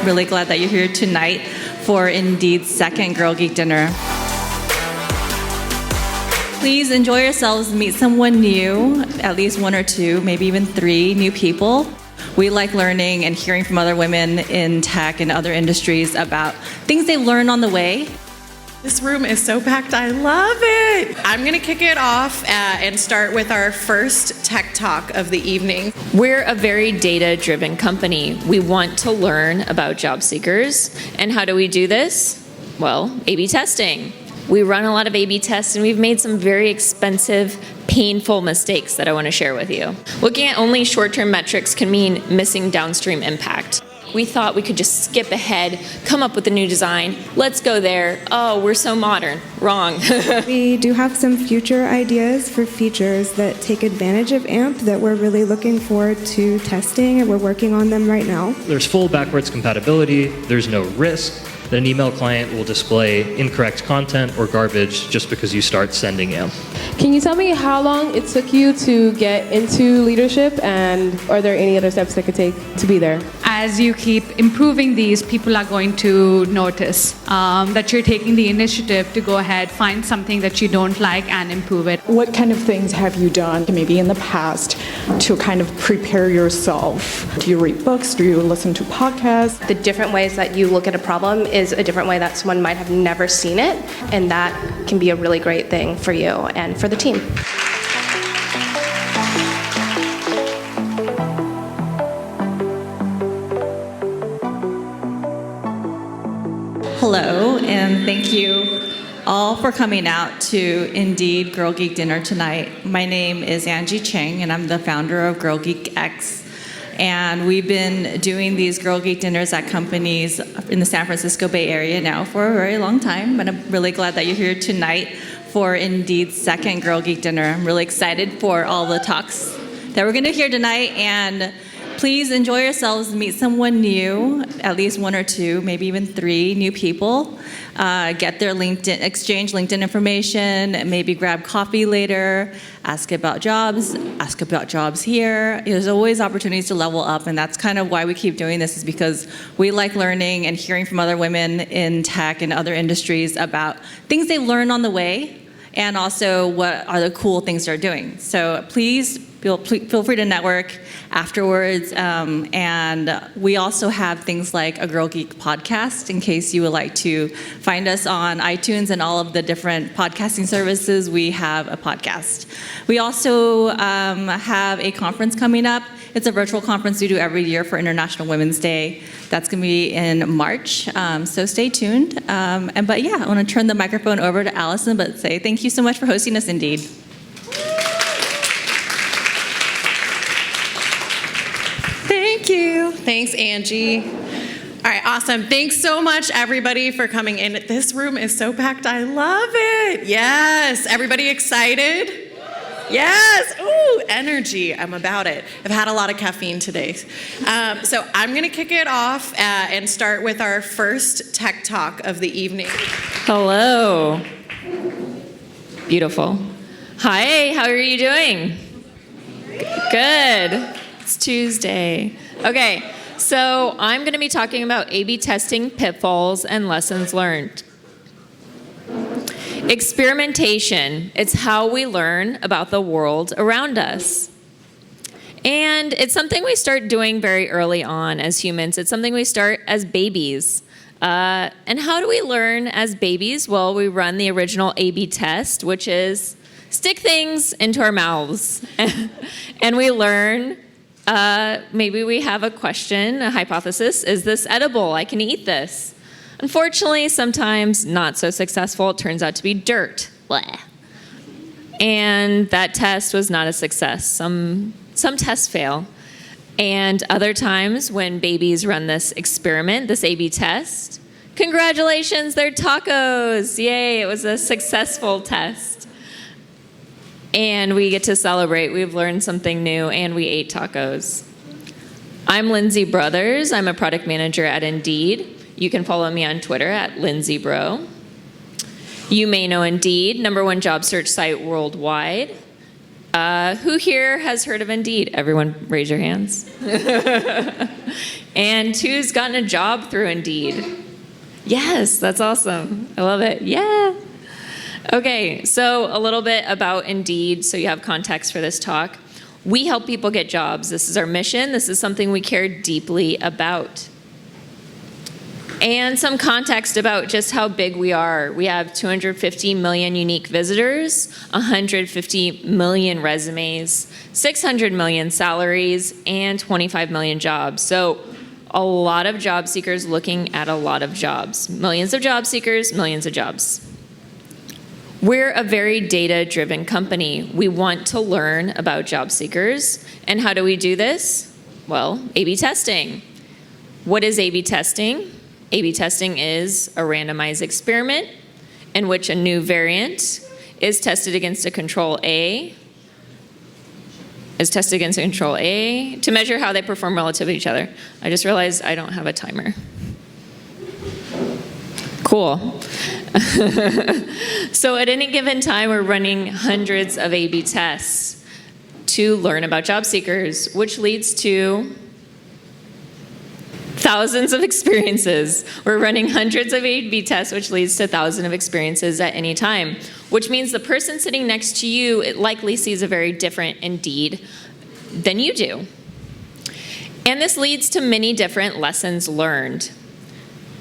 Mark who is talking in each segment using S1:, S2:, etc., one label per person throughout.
S1: really glad that you're here tonight for Indeed's second Girl Geek dinner. Please enjoy yourselves, meet someone new, at least one or two, maybe even three new people. We like learning and hearing from other women in tech and other industries about things they've learned on the way.
S2: This room is so packed, I love it. I'm gonna kick it off and start with our first tech talk of the evening.
S3: We're a very data-driven company. We want to learn about job seekers. And how do we do this? Well, A/B testing. We run a lot of A/B tests, and we've made some very expensive, painful mistakes that I want to share with you. Looking at only short-term metrics can mean missing downstream impact. We thought we could just skip ahead, come up with a new design. Let's go there. Oh, we're so modern. Wrong.
S4: We do have some future ideas for features that take advantage of AMP that we're really looking forward to testing, and we're working on them right now.
S5: There's full backwards compatibility. There's no risk that an email client will display incorrect content or garbage just because you start sending AMP.
S6: Can you tell me how long it took you to get into leadership, and are there any other steps that could take to be there?
S7: As you keep improving these, people are going to notice that you're taking the initiative to go ahead, find something that you don't like and improve it.
S8: What kind of things have you done maybe in the past to kind of prepare yourself? Do you read books? Do you listen to podcasts?
S9: The different ways that you look at a problem is a different way that someone might have never seen it, and that can be a really great thing for you and for the team.
S1: Hello, and thank you all for coming out to Indeed Girl Geek dinner tonight. My name is Angie Chang, and I'm the founder of Girl Geek X. And we've been doing these Girl Geek dinners at companies in the San Francisco Bay Area now for a very long time. And I'm really glad that you're here tonight for Indeed's second Girl Geek dinner. I'm really excited for all the talks that we're going to hear tonight. And please enjoy yourselves, meet someone new, at least one or two, maybe even three new people. Get their LinkedIn, exchange LinkedIn information, maybe grab coffee later, ask about jobs here. There's always opportunities to level up, and that's kind of why we keep doing this, is because we like learning and hearing from other women in tech and other industries about things they've learned on the way, and also what are the cool things they're doing. So please feel free to network afterwards. And we also have things like a Girl Geek podcast in case you would like to find us on iTunes and all of the different podcasting services. We have a podcast. We also have a conference coming up. It's a virtual conference we do every year for International Women's Day. That's going to be in March, so stay tuned. But yeah, I want to turn the microphone over to Alison, but say thank you so much for hosting us, Indeed.
S2: Thank you. Thanks, Angie. All right, awesome. Thanks so much, everybody, for coming in. This room is so packed. I love it. Yes. Everybody excited? Yes. Ooh, energy. I'm about it. I've had a lot of caffeine today. So I'm going to kick it off and start with our first tech talk of the evening.
S3: Hello. Beautiful. Hi, how are you doing? Good. It's Tuesday. Okay, so I'm going to be talking about A/B testing pitfalls and lessons learned. Experimentation, it's how we learn about the world around us. And it's something we start doing very early on as humans. It's something we start as babies. And how do we learn as babies? Well, we run the original A/B test, which is stick things into our mouths. And we learn, maybe we have a question, a hypothesis. Is this edible? I can eat this. Unfortunately, sometimes not so successful. It turns out to be dirt. Blah. And that test was not a success. Some tests fail. And other times when babies run this experiment, this A/B test, congratulations, they're tacos. Yay, it was a successful test. And we get to celebrate. We've learned something new, and we ate tacos. I'm Lindsay Brothers. I'm a product manager at Indeed. You can follow me on Twitter at LindsayBro. You may know Indeed, #1 job search site worldwide. Who here has heard of Indeed? Everyone raise your hands. And who's gotten a job through Indeed? Yes, that's awesome. I love it. Yeah. Okay, so a little bit about Indeed so you have context for this talk. We help people get jobs. This is our mission. This is something we care deeply about. And some context about just how big we are. We have 250 million unique visitors, 150 million resumes, 600 million salaries, and 25 million jobs. So a lot of job seekers looking at a lot of jobs. Millions of job seekers, millions of jobs. We're a very data-driven company. We want to learn about job seekers. And how do we do this? Well, A/B testing. What is A/B testing? A/B testing is a randomized experiment in which a new variant is tested against a control A, to measure how they perform relative to each other. I just realized I don't have a timer. Cool. So at any given time, we're running hundreds of A/B tests to learn about job seekers, which leads to thousands of experiences. We're running hundreds of A/B tests, which leads to thousands of experiences at any time, which means the person sitting next to you, it likely sees a very different Indeed than you do. And this leads to many different lessons learned.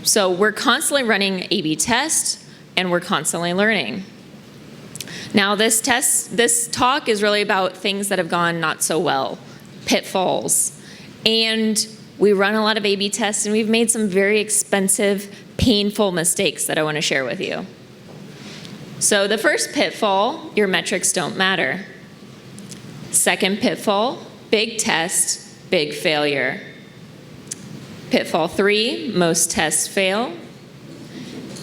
S3: So we're constantly running A/B tests, and we're constantly learning. Now this talk is really about things that have gone not so well, pitfalls. And we run a lot of A/B tests, and we've made some very expensive, painful mistakes that I want to share with you. So the first pitfall, your metrics don't matter. Second pitfall, big test, big failure. Pitfall 3, most tests fail.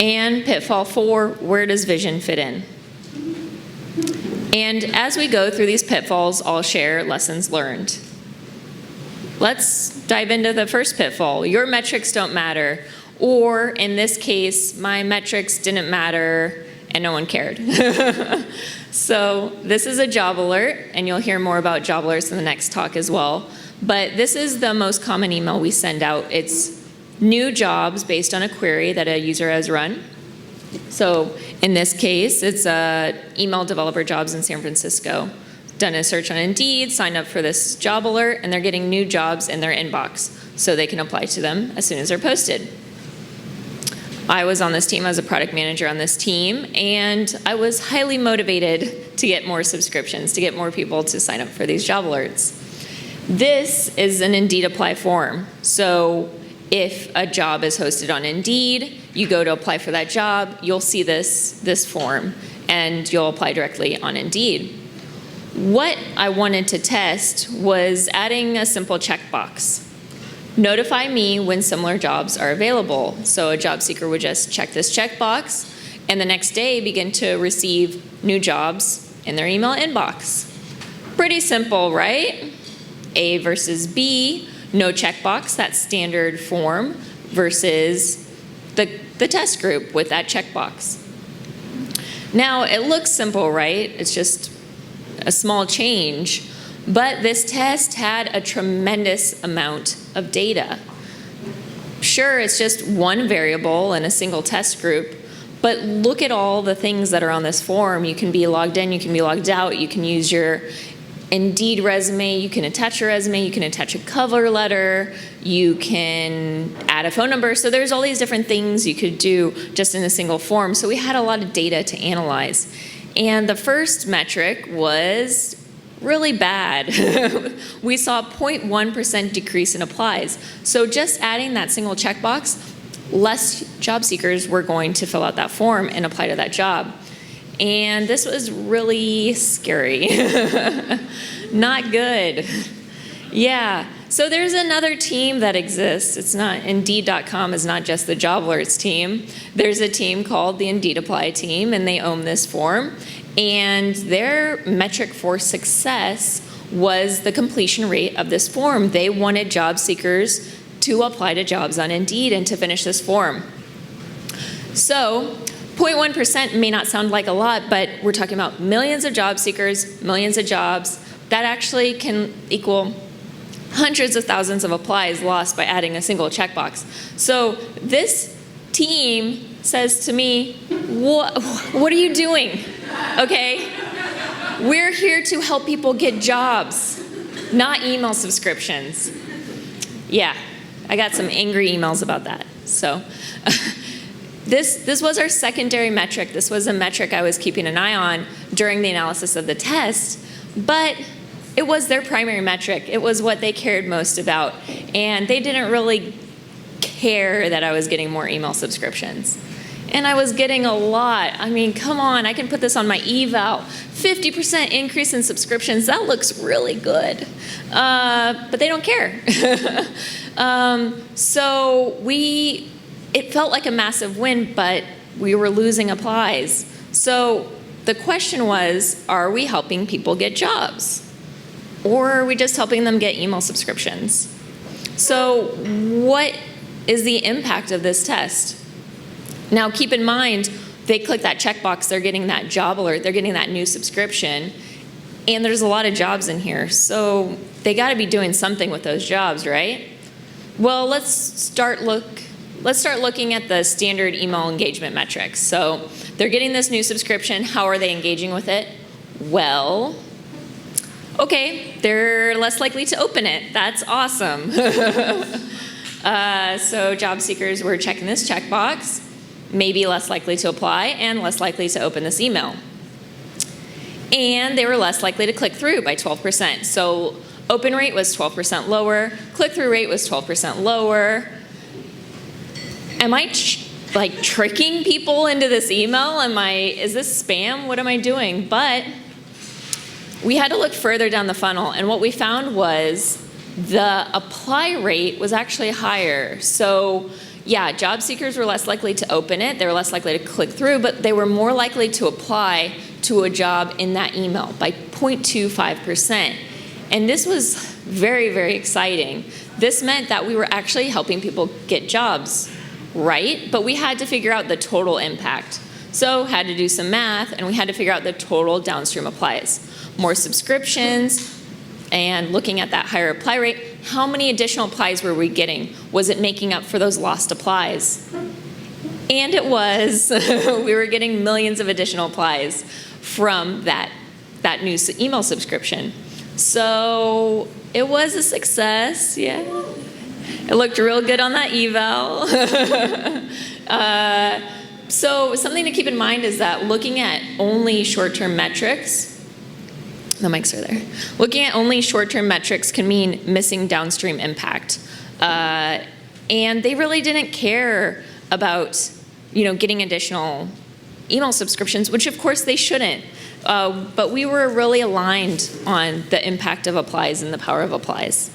S3: And pitfall 4, where does vision fit in? And as we go through these pitfalls, I'll share lessons learned. Let's dive into the first pitfall. Your metrics don't matter. Or in this case, my metrics didn't matter and no one cared. So this is a job alert, and you'll hear more about job alerts in the next talk as well. But this is the most common email we send out. It's new jobs based on a query that a user has run. So in this case, it's email developer jobs in San Francisco. Done a search on Indeed, signed up for this job alert, and they're getting new jobs in their inbox so they can apply to them as soon as they're posted. I was on this team, I was a product manager on this team, and I was highly motivated to get more subscriptions, to get more people to sign up for these job alerts. This is an Indeed apply form. So if a job is hosted on Indeed, you go to apply for that job, you'll see this form, and you'll apply directly on Indeed. What I wanted to test was adding a simple checkbox. Notify me when similar jobs are available. So a job seeker would just check this checkbox, and the next day begin to receive new jobs in their email inbox. Pretty simple, right? A versus B, no checkbox, that standard form, versus the test group with that checkbox. Now, it looks simple, right? It's just a small change, but this test had a tremendous amount of data. Sure, it's just one variable in a single test group, but look at all the things that are on this form. You can be logged in, you can be logged out, you can use your Indeed resume, you can attach a resume, you can attach a cover letter, you can add a phone number. So there's all these different things you could do just in a single form. So we had a lot of data to analyze. And the first metric was really bad. We saw 0.1% decrease in applies. So just adding that single checkbox, less job seekers were going to fill out that form and apply to that job. And this was really scary. Not good. Yeah. So there's another team that exists. It's not, Indeed.com is not just the job alerts team. There's a team called the Indeed Apply team, and they own this form. And their metric for success was the completion rate of this form. They wanted job seekers to apply to jobs on Indeed and to finish this form. So 0.1% may not sound like a lot, but we're talking about millions of job seekers, millions of jobs. That actually can equal Hundreds of thousands of applies lost by adding a single checkbox. So this team says to me, what are you doing? Okay? We're here to help people get jobs, not email subscriptions. Yeah, I got some angry emails about that. So this was our secondary metric. This was a metric I was keeping an eye on during the analysis of the test, but it was their primary metric. It was what they cared most about, and they didn't really care that I was getting more email subscriptions. And I was getting a lot. I mean, come on, I can put this on my eval. 50% increase in subscriptions, that looks really good. But they don't care. So it felt like a massive win, but we were losing applies. So the question was, are we helping people get jobs? Or are we just helping them get email subscriptions? So what is the impact of this test? Now, keep in mind, they click that checkbox, they're getting that job alert, they're getting that new subscription, and there's a lot of jobs in here, so they got to be doing something with those jobs, right? Well, let's start looking at the standard email engagement metrics. So they're getting this new subscription. How are they engaging with it? Well, okay, they're less likely to open it. That's awesome. So job seekers were checking this checkbox, maybe less likely to apply and less likely to open this email. And they were less likely to click through by 12%. So open rate was 12% lower, click-through rate was 12% lower. Am I tricking people into this email? Is this spam? What am I doing? But we had to look further down the funnel, and what we found was the apply rate was actually higher. So yeah, job seekers were less likely to open it, they were less likely to click through, but they were more likely to apply to a job in that email by 0.25%. And this was very, very exciting. This meant that we were actually helping people get jobs, right? But we had to figure out the total impact. So had to do some math, and we had to figure out the total downstream applies. More subscriptions, and looking at that higher apply rate, how many additional applies were we getting? Was it making up for those lost applies? And it was. We were getting millions of additional applies from that new email subscription. So it was a success, yeah. It looked real good on that eval. So something to keep in mind is that looking at only short-term metrics, the mics are there. Looking at only short-term metrics can mean missing downstream impact. And they really didn't care about, getting additional email subscriptions, which of course they shouldn't. But we were really aligned on the impact of applies and the power of applies.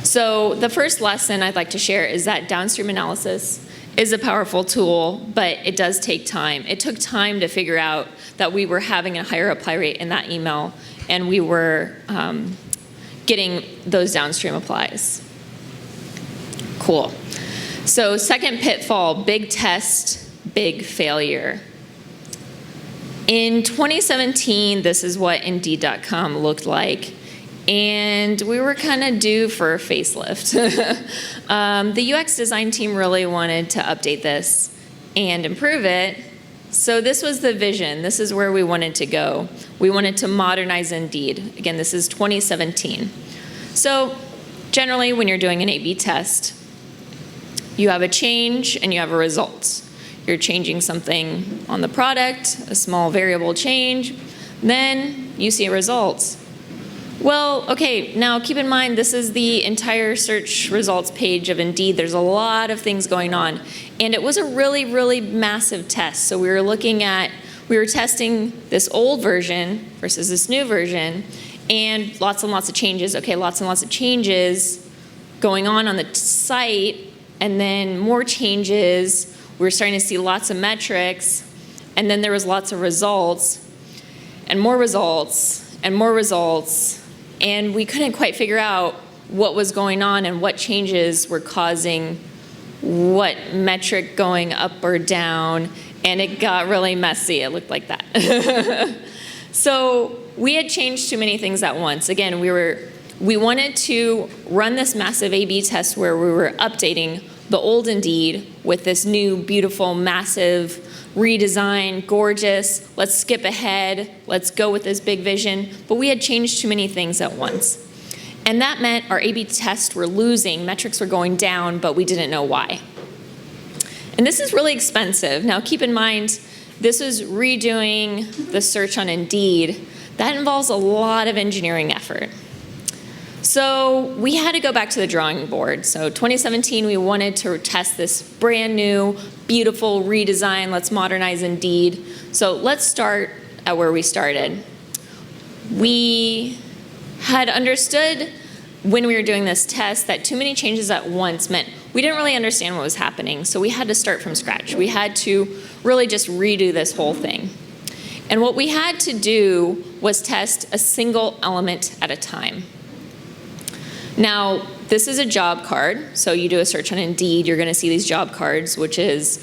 S3: So the first lesson I'd like to share is that downstream analysis is a powerful tool, but it does take time. It took time to figure out that we were having a higher apply rate in that email, and we were getting those downstream applies. Cool. So second pitfall, big test, big failure. In 2017, this is what Indeed.com looked like. And we were kind of due for a facelift. The UX design team really wanted to update this and improve it. So this was the vision. This is where we wanted to go. We wanted to modernize Indeed. Again, this is 2017. So generally, when you're doing an A/B test, you have a change and you have a result. You're changing something on the product, a small variable change, then you see a result. Well, okay, now keep in mind this is the entire search results page of Indeed. There's a lot of things going on. And it was a really, really massive test. So we were testing this old version versus this new version, and lots of changes. Okay, lots and lots of changes going on the site, and then more changes. We were starting to see lots of metrics, and then there was lots of results, and more results, and more results. And we couldn't quite figure out what was going on and what changes were causing what metric going up or down, and it got really messy. It looked like that. So we had changed too many things at once. Again, we were we wanted to run this massive A/B test where we were updating the old Indeed with this new, beautiful, massive redesign, gorgeous, let's skip ahead, let's go with this big vision, but we had changed too many things at once. And that meant our A/B tests were losing, metrics were going down, but we didn't know why. And this is really expensive. Now keep in mind, this is redoing the search on Indeed. That involves a lot of engineering effort. So we had to go back to the drawing board. So 2017, we wanted to test this brand new, beautiful redesign. Let's modernize Indeed. So let's start at where we started. We had understood when we were doing this test that too many changes at once meant we didn't really understand what was happening. So we had to start from scratch. We had to really just redo this whole thing. And what we had to do was test a single element at a time. Now, this is a job card, so you do a search on Indeed, you're gonna see these job cards, which is,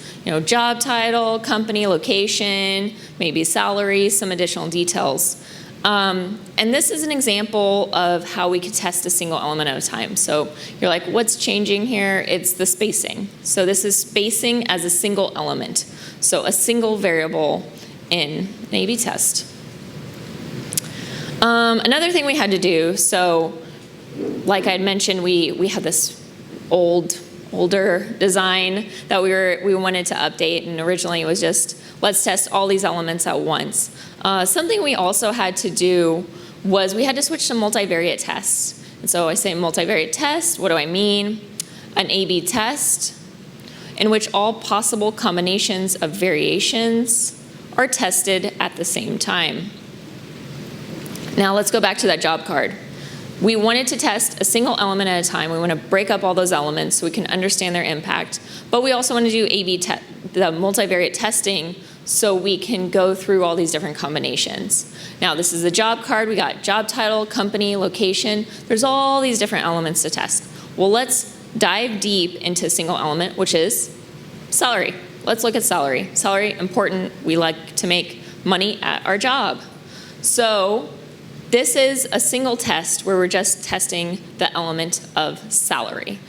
S3: job title, company, location, maybe salary, some additional details. And this is an example of how we could test a single element at a time. So you're like, what's changing here? It's the spacing. So this is spacing as a single element. So a single variable in an A/B test. Another thing we had to do, so like I had mentioned, we had this older design that we wanted to update, and originally it was just, let's test all these elements at once. Something we also had to do was we had to switch to multivariate tests. And so I say multivariate test, what do I mean? An A/B test in which all possible combinations of variations are tested at the same time. Now let's go back to that job card. We wanted to test a single element at a time. We want to break up all those elements so we can understand their impact. But we also want to do the multivariate testing so we can go through all these different combinations. Now this is the job card. We got job title, company, location. There's all these different elements to test. Well, let's dive deep into a single element, which is salary. Let's look at salary. Salary, important. We like to make money at our job. So this is a single test where we're just testing the element of salary.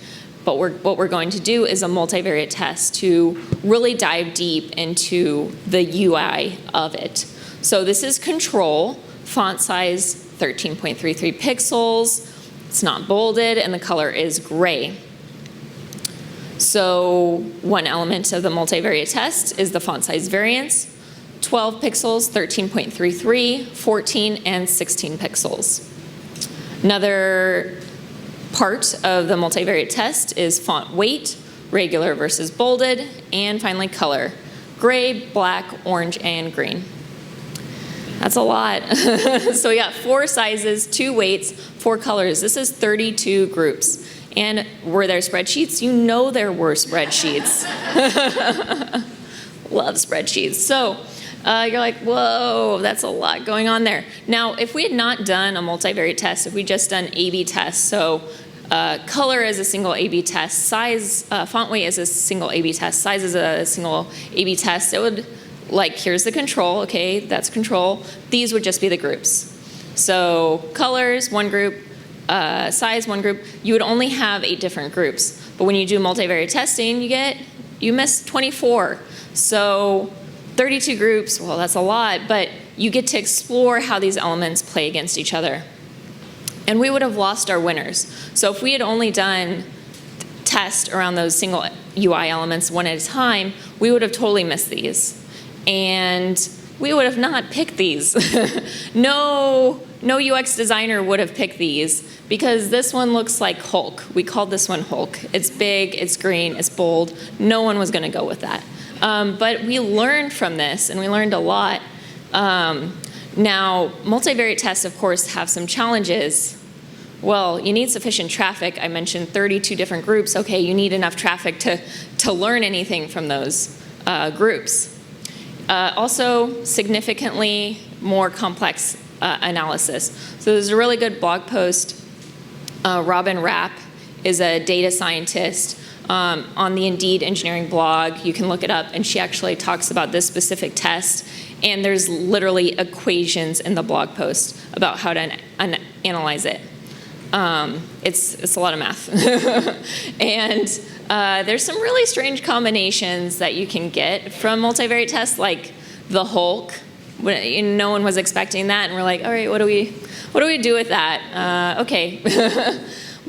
S3: But what we're going to do is a multivariate test to really dive deep into the UI of it. So this is control, font size 13.33 pixels. It's not bolded, and the color is gray. So one element of the multivariate test is the font size variance. 12 pixels, 13.33, 14, and 16 pixels. Another part of the multivariate test is font weight, regular versus bolded, and finally color, gray, black, orange, and green. That's a lot. So we got 4 sizes, 2 weights, 4 colors. This is 32 groups. And were there spreadsheets? You know there were spreadsheets. Love spreadsheets. So you're like, whoa, that's a lot going on there. Now, if we had not done a multivariate test, if we just done A/B tests, so color is a single A/B test, size, font weight is a single A/B test, size is a single A/B test, it would, here's the control, okay, that's control. These would just be the groups. So colors, one group, size, one group. You would only have 8 different groups. But when you do multivariate testing, you miss 24. So 32 groups, well, that's a lot, but you get to explore how these elements play against each other. And we would have lost our winners. So if we had only done tests around those single UI elements one at a time, we would have totally missed these. And we would have not picked these. No UX designer would have picked these because this one looks like Hulk. We called this one Hulk. It's big, it's green, it's bold. No one was gonna go with that. But we learned from this, and we learned a lot. Now, multivariate tests, of course, have some challenges. Well, you need sufficient traffic. I mentioned 32 different groups. Okay, you need enough traffic to learn anything from those groups. Also, significantly more complex analysis. So there's a really good blog post. Robin Rapp is a data scientist on the Indeed engineering blog. You can look it up, and she actually talks about this specific test. And there's literally equations in the blog post about how to analyze it. It's a lot of math. And there's some really strange combinations that you can get from multivariate tests, like the Hulk. No one was expecting that, and we're like, all right, what do we do with that? Okay.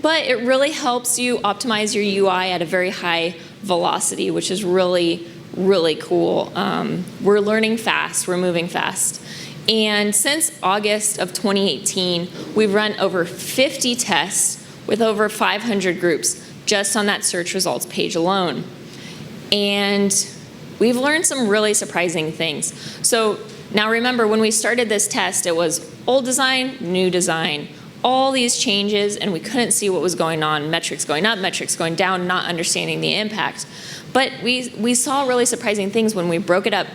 S3: But it really helps you optimize your UI at a very high velocity, which is really, really cool. We're learning fast, we're moving fast. And since August of 2018, we've run over 50 tests with over 500 groups just on that search results page alone. And we've learned some really surprising things. So now remember, when we started this test, it was old design, new design, all these changes, and we couldn't see what was going on, metrics going up, metrics going down, not understanding the impact. But we saw really surprising things when we broke it up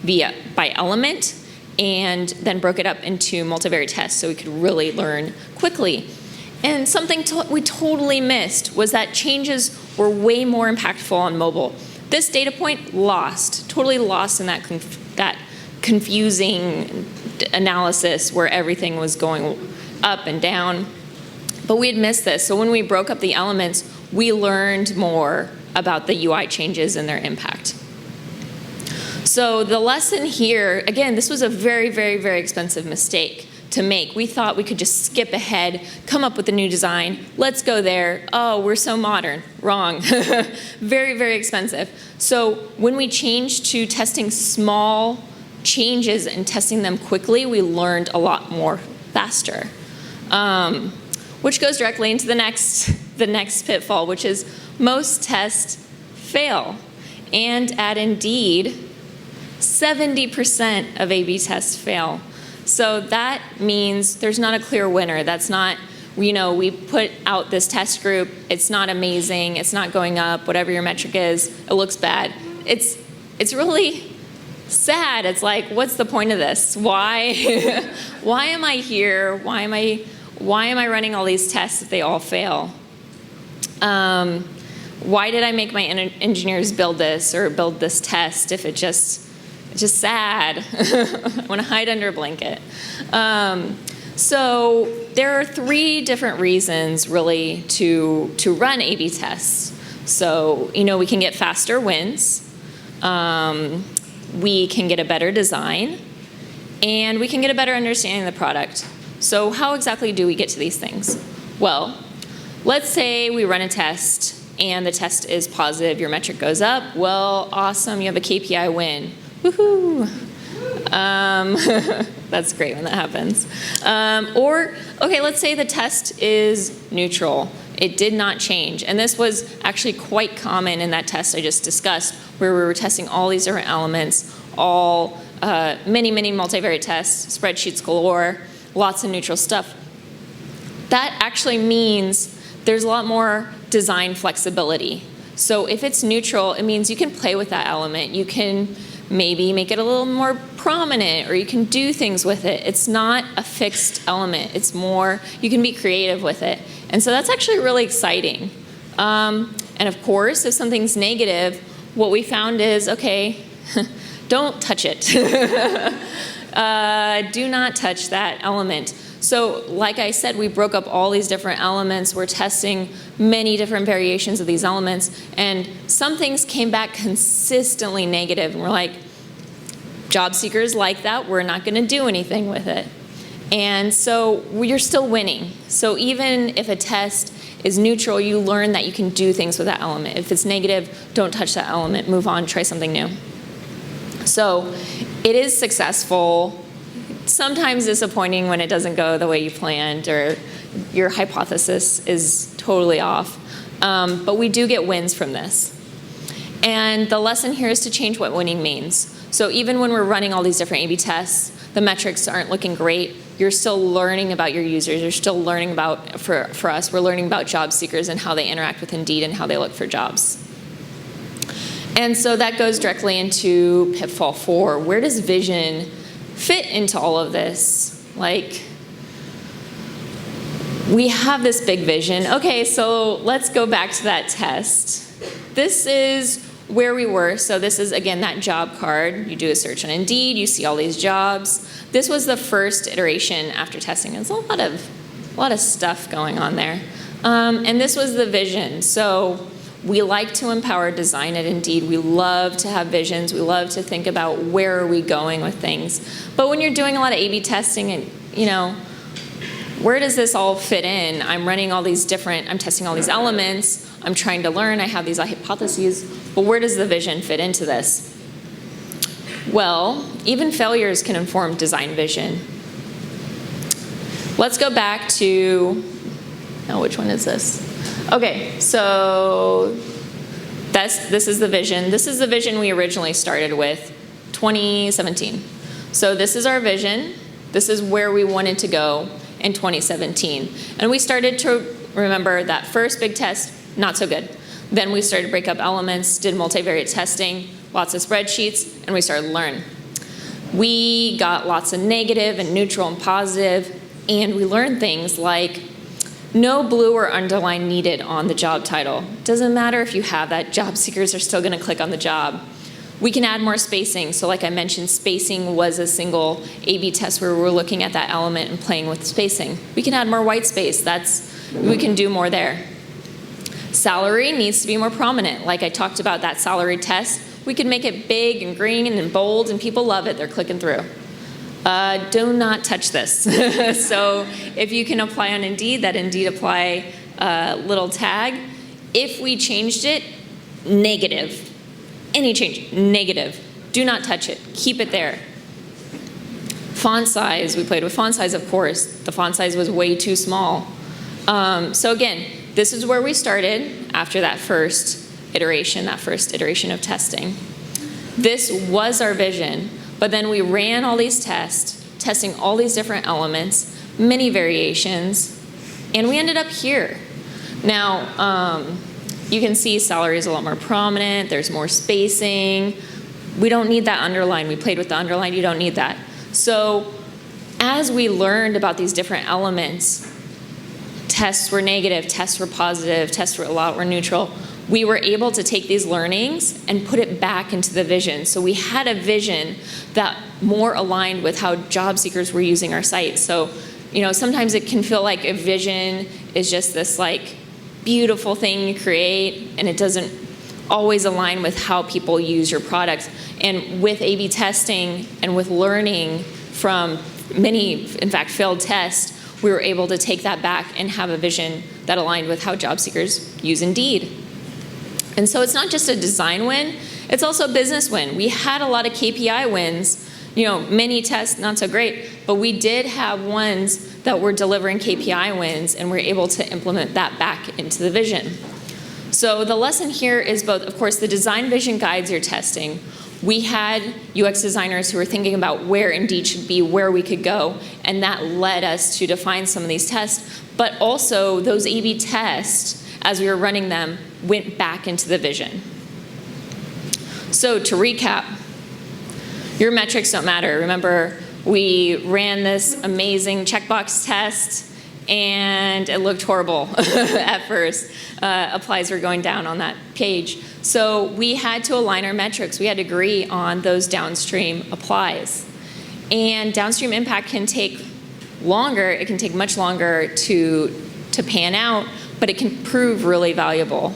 S3: by element and then broke it up into multivariate tests so we could really learn quickly. And something we totally missed was that changes were way more impactful on mobile. This data point totally lost in that confusing analysis where everything was going up and down. But we had missed this. So when we broke up the elements, we learned more about the UI changes and their impact. So the lesson here, again, this was a very, very, very expensive mistake to make. We thought we could just skip ahead, come up with a new design, let's go there. Oh, we're so modern. Wrong. Very, very expensive. So when we changed to testing small changes and testing them quickly, we learned a lot more faster. Which goes directly into the next pitfall, which is most tests fail. And at Indeed, 70% of A/B tests fail. So that means there's not a clear winner. That's not, we put out this test group, it's not amazing, it's not going up, whatever your metric is, it looks bad. It's really sad. It's like, what's the point of this? Why am I here? Why am I running all these tests if they all fail? Why did I make my engineers build this or build this test if it's just sad? I want to hide under a blanket. So there are 3 different reasons really to run A/B tests. So, we can get faster wins, we can get a better design, and we can get a better understanding of the product. So how exactly do we get to these things? Well, let's say we run a test and the test is positive, your metric goes up. Well, awesome, you have a KPI win. Woohoo! That's great when that happens. Or, okay, let's say the test is neutral. It did not change. And this was actually quite common in that test I just discussed, where we were testing all these different elements, many, many multivariate tests, spreadsheets galore, lots of neutral stuff. That actually means there's a lot more design flexibility. So if it's neutral, it means you can play with that element. You can maybe make it a little more prominent, or you can do things with it. It's not a fixed element. It's more, you can be creative with it. And so that's actually really exciting. And of course, if something's negative, what we found is, okay, don't touch it. Do not touch that element. So like I said, we broke up all these different elements. We're testing many different variations of these elements, and some things came back consistently negative, and we're like, job seekers like that, we're not gonna do anything with it. And so you're still winning. So even if a test is neutral, you learn that you can do things with that element. If it's negative, don't touch that element, move on, try something new. So it is successful. Sometimes disappointing when it doesn't go the way you planned or your hypothesis is totally off. But we do get wins from this. And the lesson here is to change what winning means. So even when we're running all these different A/B tests, the metrics aren't looking great, you're still learning about your users. You're still learning about, for us, we're learning about job seekers and how they interact with Indeed and how they look for jobs. And so that goes directly into pitfall 4. Where does vision fit into all of this? Like, we have this big vision. Okay, so let's go back to that test. This is where we were. So this is, again, that job card. You do a search on Indeed, you see all these jobs. This was the first iteration after testing. It's a lot of stuff going on there. And this was the vision. So we like to empower design at Indeed. We love to have visions. We love to think about where are we going with things. But when you're doing a lot of A/B testing and, where does this all fit in? I'm testing all these elements. I'm trying to learn. I have these hypotheses. But where does the vision fit into this? Well, even failures can inform design vision. Let's go back to, which one is this? Okay, so this is the vision. This is the vision we originally started with, 2017. So this is our vision. This is where we wanted to go in 2017. And we started to remember that first big test, not so good. Then we started to break up elements, did multivariate testing, lots of spreadsheets, and we started to learn. We got lots of negative and neutral and positive, and we learned things like no blue or underline needed on the job title. Doesn't matter if you have that, job seekers are still gonna click on the job. We can add more spacing. So like I mentioned, spacing was a single A/B test where we were looking at that element and playing with spacing. We can add more white space. We can do more there. Salary needs to be more prominent. Like I talked about that salary test, we could make it big and green and bold and people love it, they're clicking through. Do not touch this. So if you can apply on Indeed, that Indeed apply little tag. If we changed it, negative. Any change, negative. Do not touch it. Keep it there. Font size, we played with font size, of course. The font size was way too small. So again, this is where we started after that first iteration of testing. This was our vision. But then we ran all these tests, testing all these different elements, many variations, and we ended up here. Now, you can see salary is a lot more prominent, there's more spacing. We don't need that underline. We played with the underline, you don't need that. So as we learned about these different elements, tests were negative, tests were positive, tests were neutral. We were able to take these learnings and put it back into the vision. So we had a vision that more aligned with how job seekers were using our site. So, sometimes it can feel like a vision is just this beautiful thing you create and it doesn't always align with how people use your product. And with A/B testing and with learning from many, in fact, failed tests, we were able to take that back and have a vision that aligned with how job seekers use Indeed. And so it's not just a design win, it's also a business win. We had a lot of KPI wins, many tests, not so great, but we did have ones that were delivering KPI wins and we're able to implement that back into the vision. So the lesson here is both, of course, the design vision guides your testing. We had UX designers who were thinking about where Indeed should be, where we could go, and that led us to define some of these tests, but also those A/B tests, as we were running them, went back into the vision. So to recap, your metrics don't matter. Remember, we ran this amazing checkbox test and it looked horrible at first. Applies were going down on that page. So we had to align our metrics. We had to agree on those downstream applies. And downstream impact can take longer. It can take much longer to pan out, but it can prove really valuable.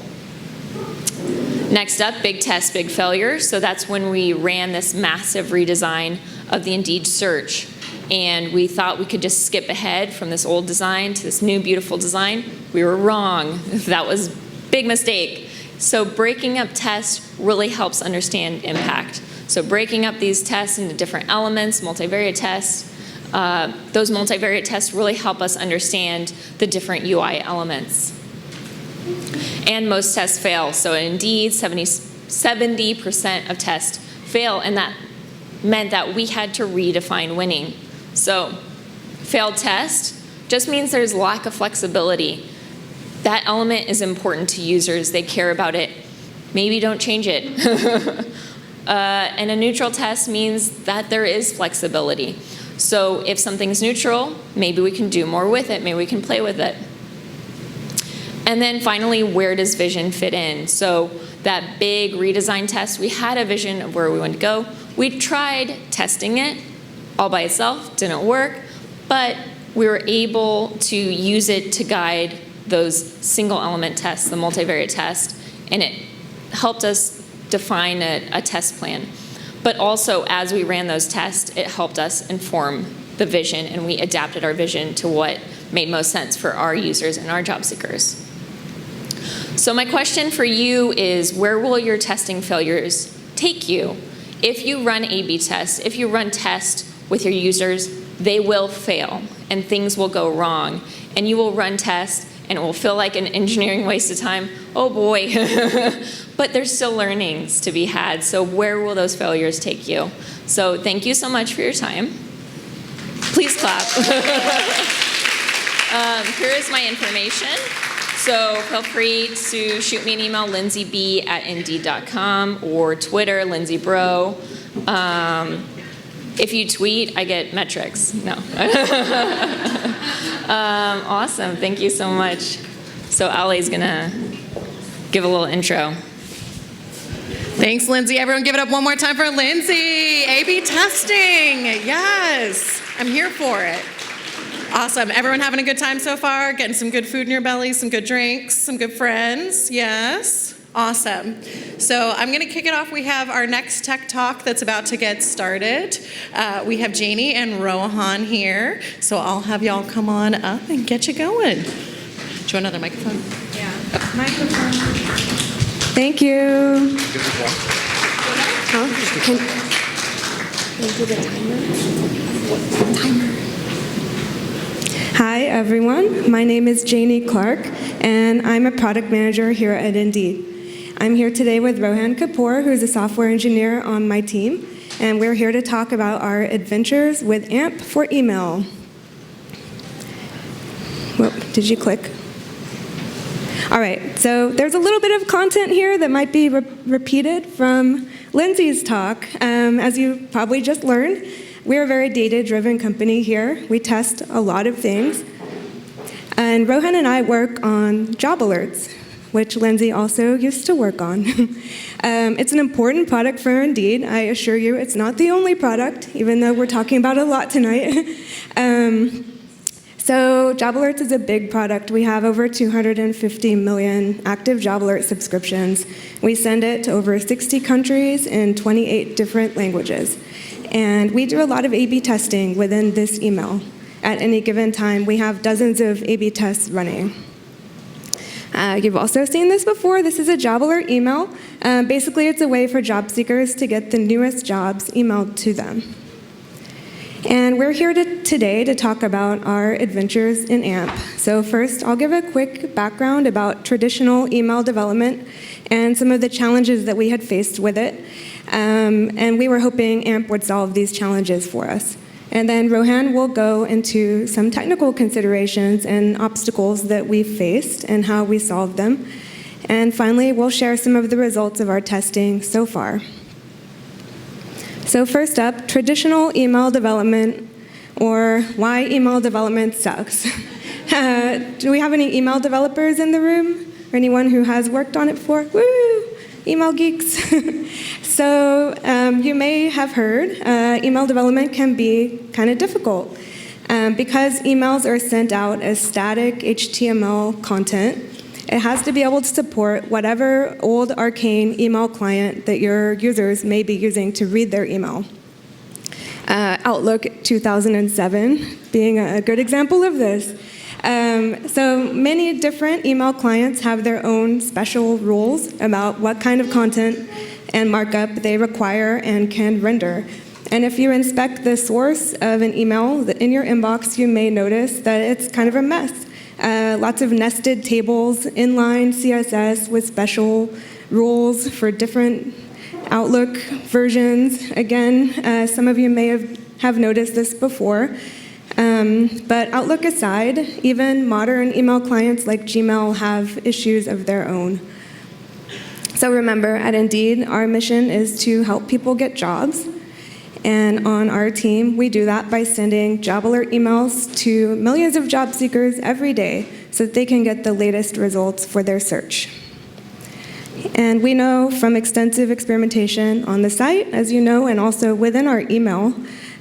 S3: Next up, big test, big failure. So that's when we ran this massive redesign of the Indeed search. And we thought we could just skip ahead from this old design to this new beautiful design. We were wrong. That was a big mistake. So breaking up tests really helps understand impact. So breaking up these tests into different elements, multivariate tests, those multivariate tests really help us understand the different UI elements. And most tests fail. So Indeed, 70% of tests fail, and that meant that we had to redefine winning. So failed test just means there's lack of flexibility. That element is important to users. They care about it. Maybe don't change it. And a neutral test means that there is flexibility. So if something's neutral, maybe we can do more with it. Maybe we can play with it. And then finally, where does vision fit in? So that big redesign test, we had a vision of where we wanted to go. We tried testing it all by itself, didn't work, but we were able to use it to guide those single element tests, the multivariate test, and it helped us define a test plan. But also, as we ran those tests, it helped us inform the vision, and we adapted our vision to what made most sense for our users and our job seekers. So my question for you is, where will your testing failures take you? If you run A/B tests, if you run tests with your users, they will fail, and things will go wrong, and you will run tests, and it will feel like an engineering waste of time. Oh boy. But there's still learnings to be had, so where will those failures take you? So thank you so much for your time. Please clap. Here is my information. So feel free to shoot me an email, lindsayb@indeed.com, or Twitter, lindsaybro. If you tweet, I get metrics. No. Awesome. Thank you so much. So Ali's going to give a little intro.
S2: Thanks, Lindsay. Everyone give it up one more time for Lindsay. A/B testing. Yes. I'm here for it. Awesome. Everyone having a good time so far? Getting some good food in your belly, some good drinks, some good friends? Yes? Awesome. So I'm going to kick it off. We have our next tech talk that's about to get started. We have Janie and Rohan here. So I'll have y'all come on up and get you going. Do you want another microphone?
S4: Yeah. Microphone. Thank you. Huh? Can you do the timer? What timer? Hi, everyone. My name is Janie Clarke, and I'm a product manager here at Indeed. I'm here today with Rohan Kapoor, who's a software engineer on my team, and we're here to talk about our adventures with AMP for email. Whoop, did you click? All right, so there's a little bit of content here that might be repeated from Lindsay's talk. As you probably just learned, we're a very data-driven company here. We test a lot of things. And Rohan and I work on job alerts, which Lindsay also used to work on. It's an important product for Indeed. I assure you it's not the only product, even though we're talking about it a lot tonight. So job alerts is a big product. We have over 250 million active job alert subscriptions. We send it to over 60 countries in 28 different languages. And we do a lot of A/B testing within this email. At any given time, we have dozens of A/B tests running. You've also seen this before. This is a job alert email. Basically, it's a way for job seekers to get the newest jobs emailed to them. And we're here today to talk about our adventures in AMP. So first, I'll give a quick background about traditional email development and some of the challenges that we had faced with it. And we were hoping AMP would solve these challenges for us. And then Rohan will go into some technical considerations and obstacles that we faced and how we solved them. And finally, we'll share some of the results of our testing so far. So first up, traditional email development, or why email development sucks. Do we have any email developers in the room? Or anyone who has worked on it before? Woo! Email geeks. So you may have heard email development can be kind of difficult. Because emails are sent out as static HTML content, it has to be able to support whatever old arcane email client that your users may be using to read their email. Outlook 2007 being a good example of this. So many different email clients have their own special rules about what kind of content and markup they require and can render. And if you inspect the source of an email in your inbox, you may notice that it's kind of a mess. Lots of nested tables, inline CSS with special rules for different Outlook versions. Again, some of you may have noticed this before. But Outlook aside, even modern email clients like Gmail have issues of their own. So remember, at Indeed, our mission is to help people get jobs. And on our team, we do that by sending job alert emails to millions of job seekers every day so that they can get the latest results for their search. And we know from extensive experimentation on the site, as you know, and also within our email,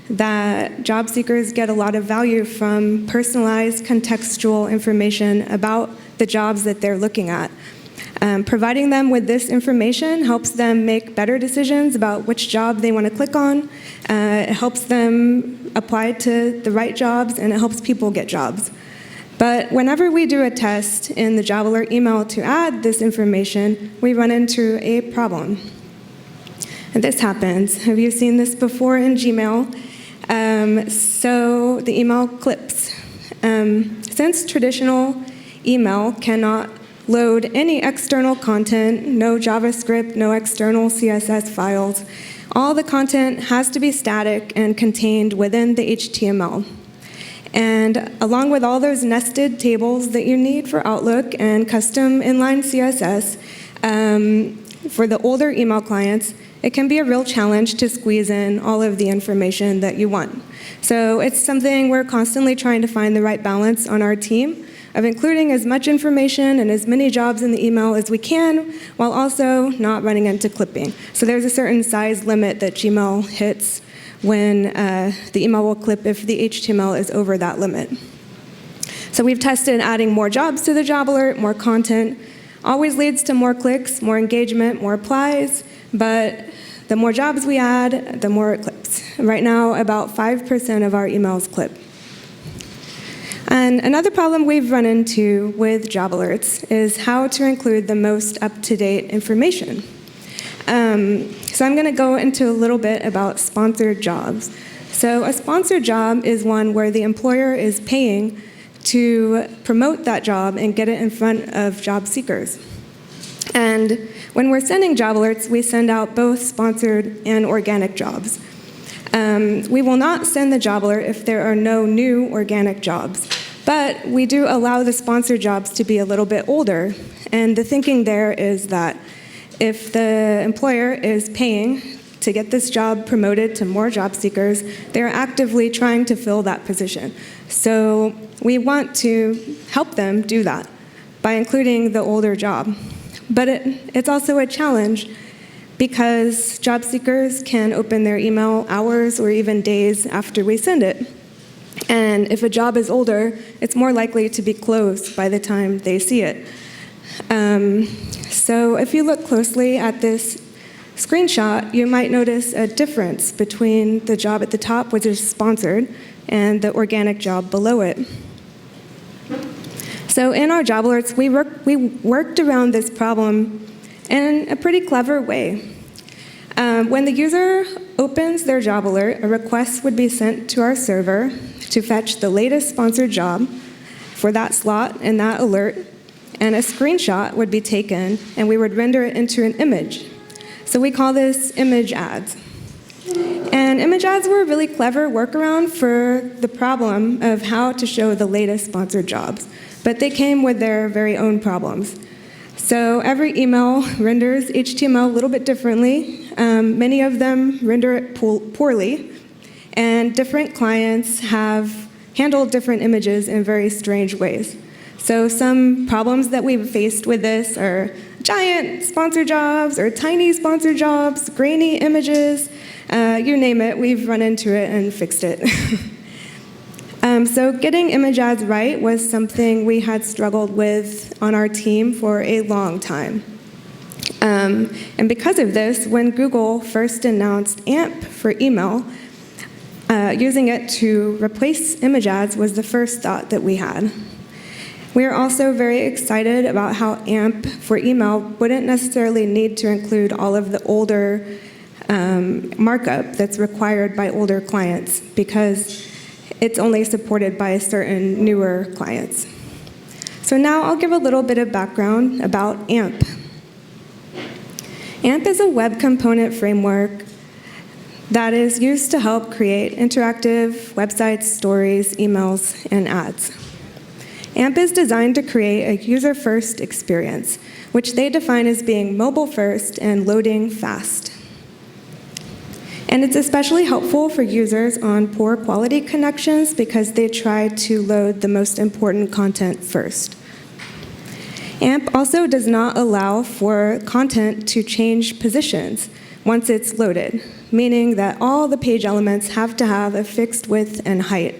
S4: that job seekers get a lot of value from personalized, contextual information about the jobs that they're looking at. Providing them with this information helps them make better decisions about which job they want to click on. It helps them apply to the right jobs, and it helps people get jobs. But whenever we do a test in the job alert email to add this information, we run into a problem. And this happens. Have you seen this before in Gmail? So the email clips. Since traditional email cannot load any external content, no JavaScript, no external CSS files, all the content has to be static and contained within the HTML. And along with all those nested tables that you need for Outlook and custom inline CSS, for the older email clients, it can be a real challenge to squeeze in all of the information that you want. So it's something we're constantly trying to find the right balance on our team of including as much information and as many jobs in the email as we can, while also not running into clipping. So there's a certain size limit that Gmail hits when the email will clip if the HTML is over that limit. So we've tested adding more jobs to the job alert, more content. Always leads to more clicks, more engagement, more applies, but the more jobs we add, the more it clips. Right now, about 5% of our emails clip. And another problem we've run into with job alerts is how to include the most up-to-date information. So I'm going to go into a little bit about sponsored jobs. So a sponsored job is one where the employer is paying to promote that job and get it in front of job seekers. And when we're sending job alerts, we send out both sponsored and organic jobs. We will not send the job alert if there are no new organic jobs, but we do allow the sponsored jobs to be a little bit older. And the thinking there is that if the employer is paying to get this job promoted to more job seekers, they're actively trying to fill that position. So we want to help them do that by including the older job. But it's also a challenge because job seekers can open their email hours or even days after we send it. And if a job is older, it's more likely to be closed by the time they see it. So if you look closely at this screenshot, you might notice a difference between the job at the top, which is sponsored, and the organic job below it. So in our job alerts, we worked around this problem in a pretty clever way. When the user opens their job alert, a request would be sent to our server to fetch the latest sponsored job for that slot and that alert, and a screenshot would be taken, and we would render it into an image. So we call this image ads. And image ads were a really clever workaround for the problem of how to show the latest sponsored jobs, but they came with their very own problems. So every email renders HTML a little bit differently. Many of them render it poorly, and different clients have handled different images in very strange ways. So some problems that we've faced with this are giant sponsored jobs or tiny sponsored jobs, grainy images, you name it, we've run into it and fixed it. So getting image ads right was something we had struggled with on our team for a long time. And because of this, when Google first announced AMP for email, using it to replace image ads was the first thought that we had. We are also very excited about how AMP for email wouldn't necessarily need to include all of the older markup that's required by older clients because it's only supported by certain newer clients. So now I'll give a little bit of background about AMP. AMP is a web component framework that is used to help create interactive websites, stories, emails, and ads. AMP is designed to create a user-first experience, which they define as being mobile-first and loading fast. And it's especially helpful for users on poor quality connections because they try to load the most important content first. AMP also does not allow for content to change positions, once it's loaded, meaning that all the page elements have to have a fixed width and height.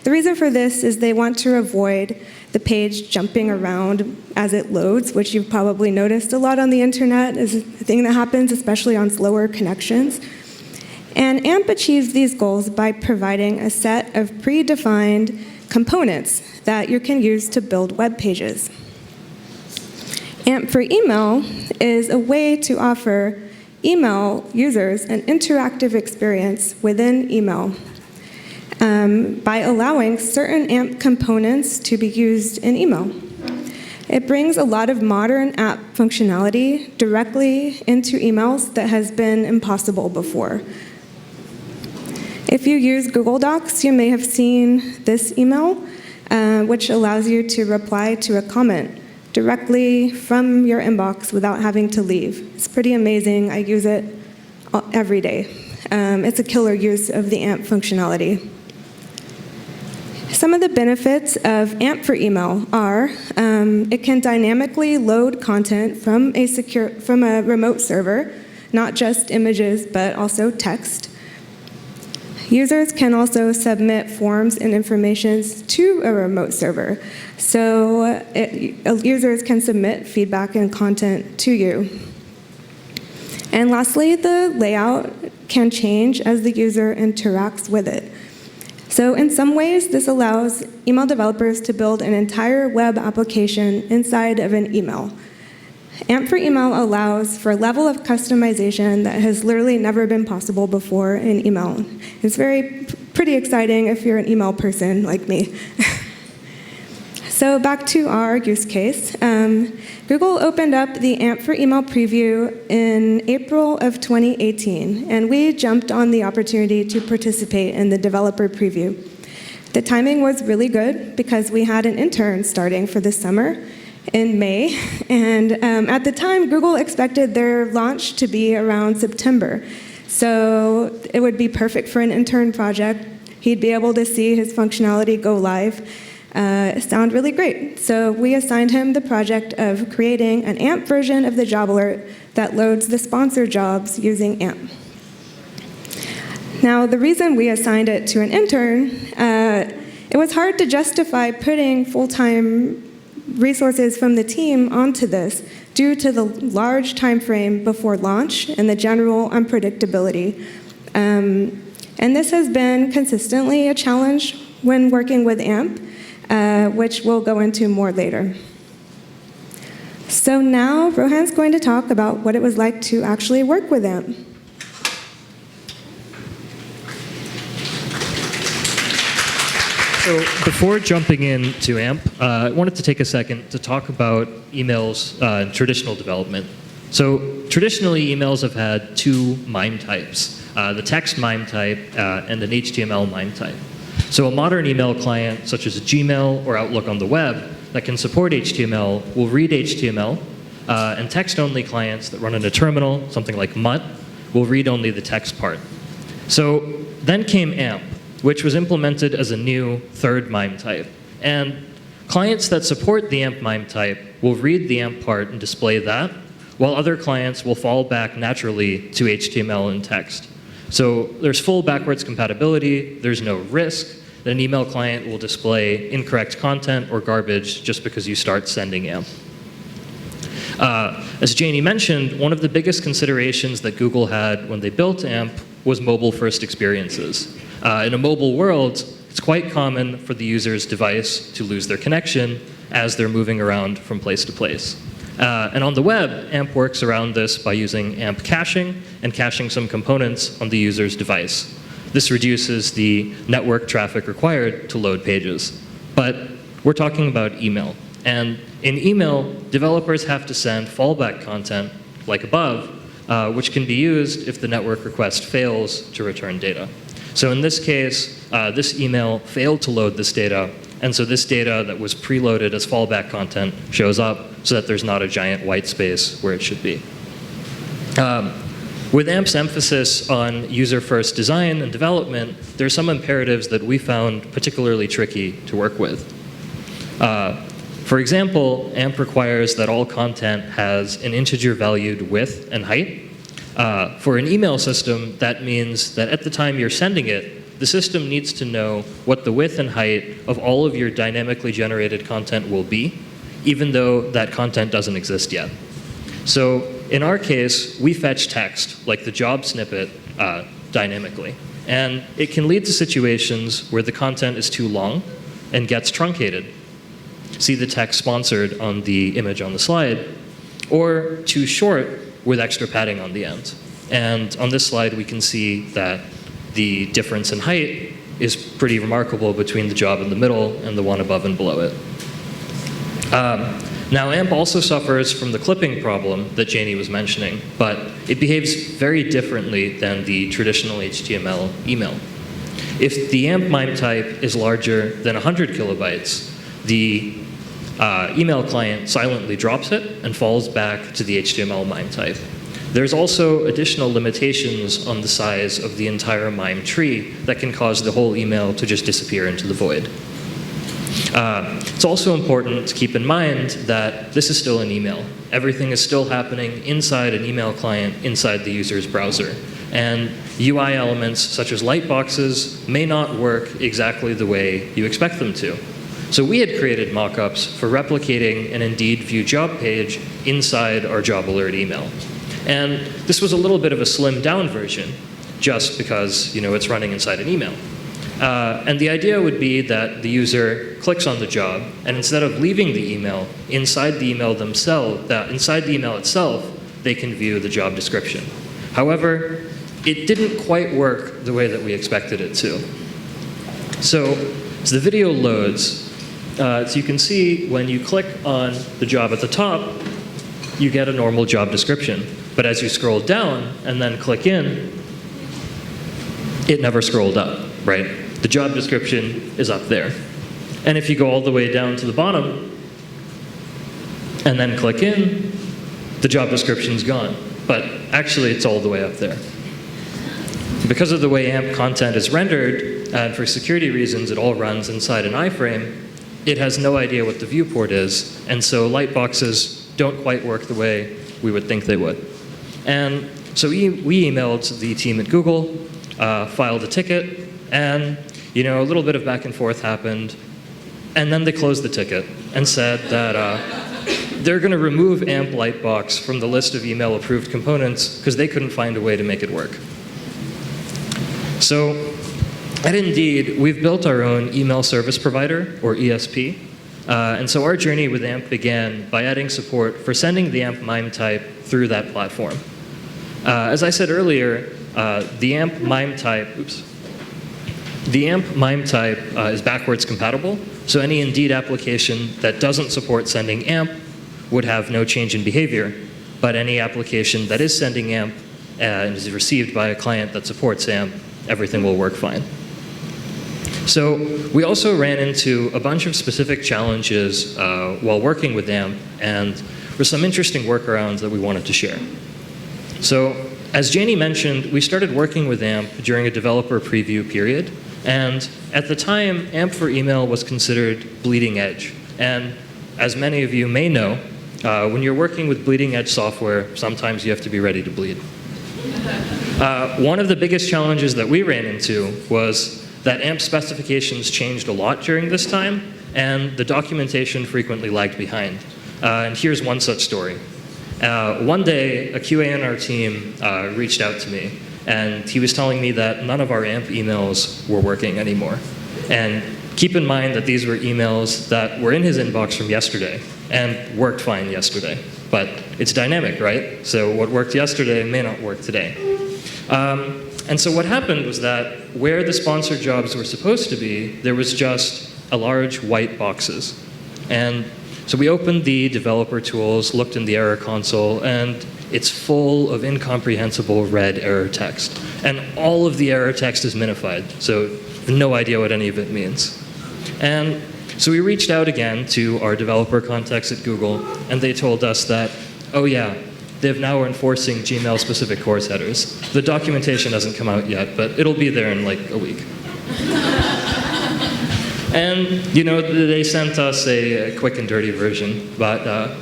S4: The reason for this is they want to avoid the page jumping around as it loads, which you've probably noticed a lot on the internet is a thing that happens, especially on slower connections. And AMP achieves these goals by providing a set of predefined components that you can use to build web pages. AMP for email is a way to offer email users an interactive experience within email by allowing certain AMP components to be used in email. It brings a lot of modern app functionality directly into emails that has been impossible before. If you use Google Docs, you may have seen this email, which allows you to reply to a comment directly from your inbox without having to leave. It's pretty amazing. I use it every day. It's a killer use of the AMP functionality. Some of the benefits of AMP for email are it can dynamically load content from a remote server, not just images, but also text. Users can also submit forms and information to a remote server. So users can submit feedback and content to you. And lastly, the layout can change as the user interacts with it. So in some ways, this allows email developers to build an entire web application inside of an email. AMP for email allows for a level of customization that has literally never been possible before in email. It's pretty exciting if you're an email person like me. So back to our use case. Google opened up the AMP for email preview in April of 2018, and we jumped on the opportunity to participate in the developer preview. The timing was really good because we had an intern starting for the summer in May, and at the time, Google expected their launch to be around September. So it would be perfect for an intern project. He'd be able to see his functionality go live. Sound really great. So we assigned him the project of creating an AMP version of the job alert that loads the sponsor jobs using AMP. Now, the reason we assigned it to an intern, it was hard to justify putting full-time resources from the team onto this due to the large time frame before launch and the general unpredictability. And this has been consistently a challenge when working with AMP, which we'll go into more later. So now Rohan's going to talk about what it was like to actually work with AMP.
S5: So before jumping into AMP, I wanted to take a second to talk about emails in traditional development. So traditionally, emails have had two MIME types, the text MIME type and an HTML MIME type. So a modern email client, such as Gmail or Outlook on the web, that can support HTML will read HTML, and text-only clients that run in a terminal, something like MUT, will read only the text part. So then came AMP, which was implemented as a new third MIME type. And clients that support the AMP MIME type will read the AMP part and display that, while other clients will fall back naturally to HTML and text. So there's full backwards compatibility, there's no risk that an email client will display incorrect content or garbage just because you start sending AMP. As Janie mentioned, one of the biggest considerations that Google had when they built AMP was mobile-first experiences. In a mobile world, it's quite common for the user's device to lose their connection as they're moving around from place to place. And on the web, AMP works around this by using AMP caching and caching some components on the user's device. This reduces the network traffic required to load pages. But we're talking about email. And in email, developers have to send fallback content, like above, which can be used if the network request fails to return data. So in this case, this email failed to load this data, and so this data that was preloaded as fallback content shows up so that there's not a giant white space where it should be. With AMP's emphasis on user-first design and development, there are some imperatives that we found particularly tricky to work with. For example, AMP requires that all content has an integer-valued width and height. For an email system, that means that at the time you're sending it, the system needs to know what the width and height of all of your dynamically generated content will be, even though that content doesn't exist yet. So in our case, we fetch text, like the job snippet, dynamically. And it can lead to situations where the content is too long and gets truncated. See the text sponsored on the image on the slide, or too short with extra padding on the end. And on this slide, we can see that the difference in height is pretty remarkable between the job in the middle and the one above and below it. Now, AMP also suffers from the clipping problem that Janie was mentioning, but it behaves very differently than the traditional HTML email. If the AMP MIME type is larger than 100 kilobytes, the email client silently drops it and falls back to the HTML MIME type. There's also additional limitations on the size of the entire MIME tree that can cause the whole email to just disappear into the void. It's also important to keep in mind that this is still an email. Everything is still happening inside an email client inside the user's browser. And UI elements such as lightboxes may not work exactly the way you expect them to. So we had created mockups for replicating an Indeed View job page inside our job alert email. And this was a little bit of a slimmed down version, just because it's running inside an email. And the idea would be that the user clicks on the job, and instead of leaving the email, inside the email itself, they can view the job description. However, it didn't quite work the way that we expected it to. So as the video loads, so you can see when you click on the job at the top, you get a normal job description. But as you scroll down and then click in, it never scrolled up, right? The job description is up there. And if you go all the way down to the bottom and then click in, the job description's gone. But actually, it's all the way up there. Because of the way AMP content is rendered, and for security reasons, it all runs inside an iframe, it has no idea what the viewport is, and so lightboxes don't quite work the way we would think they would. And so we emailed the team at Google, filed a ticket, and a little bit of back and forth happened, and then they closed the ticket and said that they're going to remove AMP Lightbox from the list of email approved components because they couldn't find a way to make it work. So at Indeed, we've built our own email service provider, or ESP. And so our journey with AMP began by adding support for sending the AMP MIME type through that platform. As I said earlier, the AMP MIME type is backwards compatible, so any Indeed application that doesn't support sending AMP would have no change in behavior, but any application that is sending AMP and is received by a client that supports AMP, everything will work fine. So we also ran into a bunch of specific challenges while working with AMP, and there were some interesting workarounds that we wanted to share. So as Janie mentioned, we started working with AMP during a developer preview period, and at the time, AMP for email was considered bleeding edge. And as many of you may know, when you're working with bleeding edge software, sometimes you have to be ready to bleed. One of the biggest challenges that we ran into was that AMP specifications changed a lot during this time, and the documentation frequently lagged behind. And here's one such story. One day, a QA on our team reached out to me, and he was telling me that none of our AMP emails were working anymore. And keep in mind that these were emails that were in his inbox from yesterday and worked fine yesterday. But it's dynamic, right? So what worked yesterday may not work today. And so what happened was that where the sponsored jobs were supposed to be, there was just a large white boxes. And so we opened the developer tools, looked in the error console, and it's full of incomprehensible red error text. And all of the error text is minified, so no idea what any of it means. And so we reached out again to our developer contacts at Google, and they told us that, oh yeah, they've now enforcing Gmail-specific course headers. The documentation hasn't come out yet, but it'll be there in like a week. And they sent us a quick and dirty version, but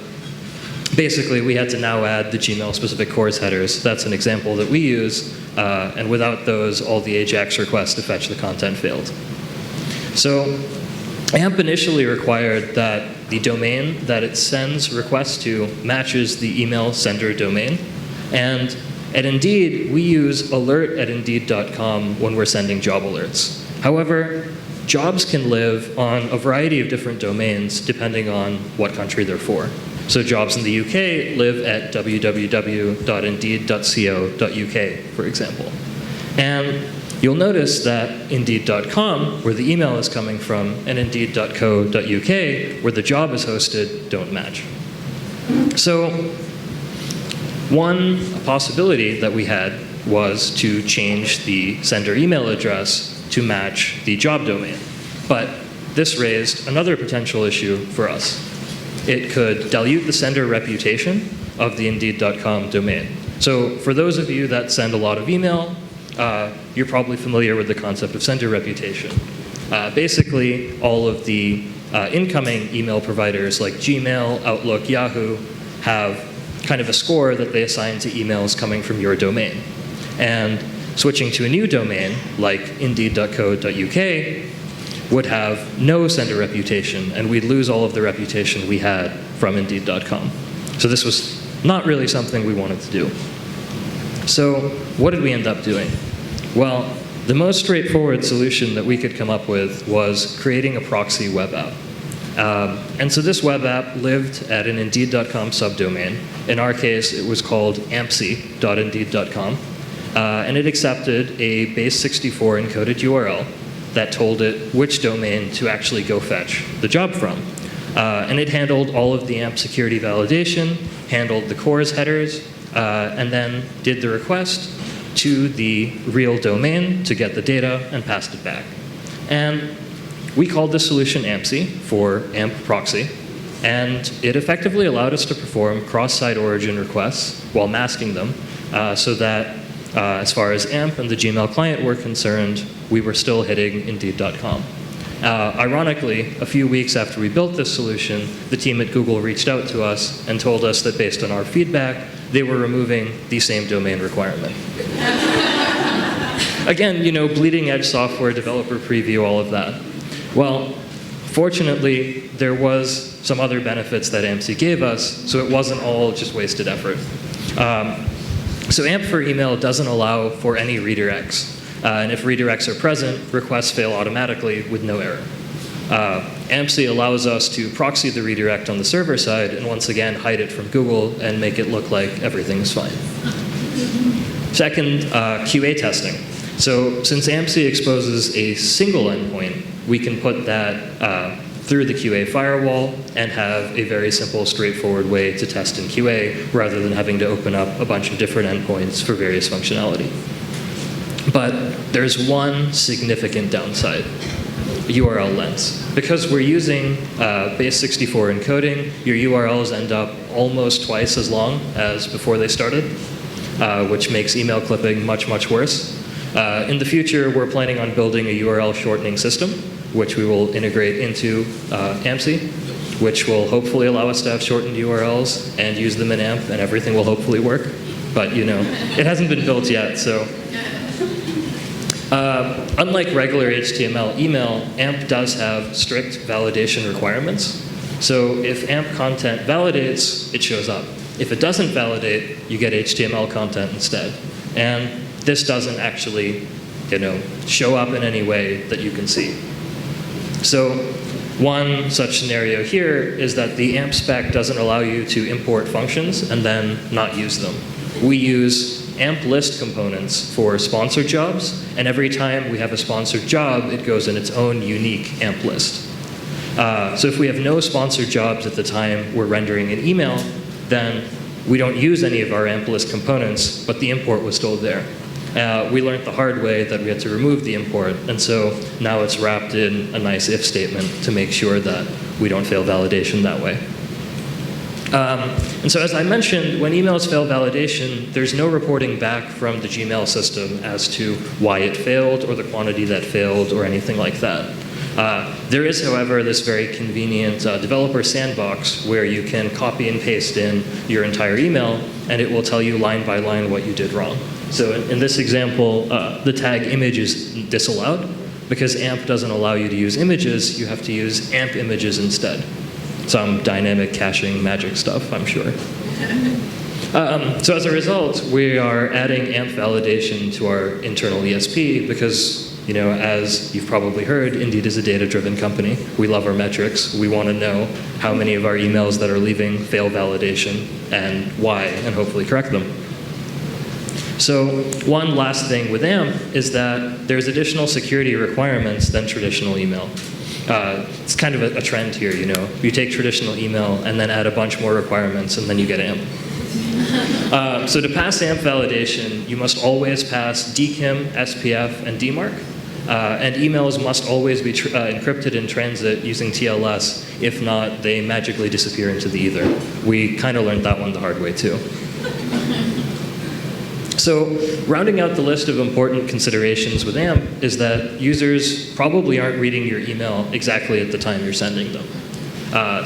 S5: basically, we had to now add the Gmail-specific CORS headers. That's an example that we use, and without those, all the AJAX requests to fetch the content failed. So AMP initially required that the domain that it sends requests to matches the email sender domain. And at Indeed, we use alert@indeed.com when we're sending job alerts. However, jobs can live on a variety of different domains depending on what country they're for. So jobs in the UK live at www.indeed.co.uk, for example. And you'll notice that Indeed.com, where the email is coming from, and Indeed.co.uk, where the job is hosted, don't match. So one possibility that we had was to change the sender email address to match the job domain. But this raised another potential issue for us. It could dilute the sender reputation of the Indeed.com domain. So for those of you that send a lot of email, you're probably familiar with the concept of sender reputation. Basically, all of the incoming email providers like Gmail, Outlook, Yahoo have kind of a score that they assign to emails coming from your domain. And switching to a new domain like Indeed.co.uk would have no sender reputation, and we'd lose all of the reputation we had from Indeed.com. So this was not really something we wanted to do. So what did we end up doing? Well, the most straightforward solution that we could come up with was creating a proxy web app. And so this web app lived at an Indeed.com subdomain. In our case, it was called ampsy.indeed.com. And it accepted a base64 encoded URL that told it which domain to actually go fetch the job from. And it handled all of the AMP security validation, handled the CORS headers, and then did the request to the real domain to get the data and passed it back. And we called this solution AMPSY for AMP proxy, and it effectively allowed us to perform cross-site origin requests while masking them so that as far as AMP and the Gmail client were concerned, we were still hitting Indeed.com. Ironically, a few weeks after we built this solution, the team at Google reached out to us and told us that based on our feedback, they were removing the same domain requirement. Again, you know, bleeding edge software, developer preview, all of that. Well, fortunately, there was some other benefits that AMPSY gave us, so it wasn't all just wasted effort. So AMP for email doesn't allow for any redirects. And if redirects are present, requests fail automatically with no error. AMPSY allows us to proxy the redirect on the server side and once again hide it from Google and make it look like everything's fine. Second, QA testing. So since AMPSY exposes a single endpoint, we can put that through the QA firewall and have a very simple, straightforward way to test in QA rather than having to open up a bunch of different endpoints for various functionality. But there's one significant downside, URL lengths. Because we're using base64 encoding, your URLs end up almost twice as long as before they started, which makes email clipping much, much worse. In the future, we're planning on building a URL shortening system, which we will integrate into AMPSY, which will hopefully allow us to have shortened URLs and use them in AMP, and everything will hopefully work. But you know, it hasn't been built yet, so. Unlike regular HTML email, AMP does have strict validation requirements. So if AMP content validates, it shows up. If it doesn't validate, you get HTML content instead. And this doesn't actually, you know, show up in any way that you can see. So one such scenario here is that the AMP spec doesn't allow you to import functions and then not use them. We use AMP list components for sponsored jobs, and every time we have a sponsored job, it goes in its own unique AMP list. So if we have no sponsored jobs at the time we're rendering an email, then we don't use any of our AMP list components, but the import was still there. We learned the hard way that we had to remove the import, and so now it's wrapped in a nice if statement to make sure that we don't fail validation that way. And so as I mentioned, when emails fail validation, there's no reporting back from the Gmail system as to why it failed or the quantity that failed or anything like that. There is, however, this very convenient developer sandbox where you can copy and paste in your entire email, and it will tell you line by line what you did wrong. So in this example, the tag image is disallowed. Because AMP doesn't allow you to use images, you have to use AMP images instead. Some dynamic caching magic stuff, I'm sure. So as a result, we are adding AMP validation to our internal ESP because, as you've probably heard, Indeed is a data-driven company. We love our metrics. We want to know how many of our emails that are leaving fail validation and why, and hopefully correct them. So one last thing with AMP is that there's additional security requirements than traditional email. It's kind of a trend here, You take traditional email and then add a bunch more requirements, and then you get AMP. So to pass AMP validation, you must always pass DKIM, SPF, and DMARC. And emails must always be encrypted in transit using TLS. If not, they magically disappear into the ether. We kind of learned that one the hard way, too. So rounding out the list of important considerations with AMP is that users probably aren't reading your email exactly at the time you're sending them.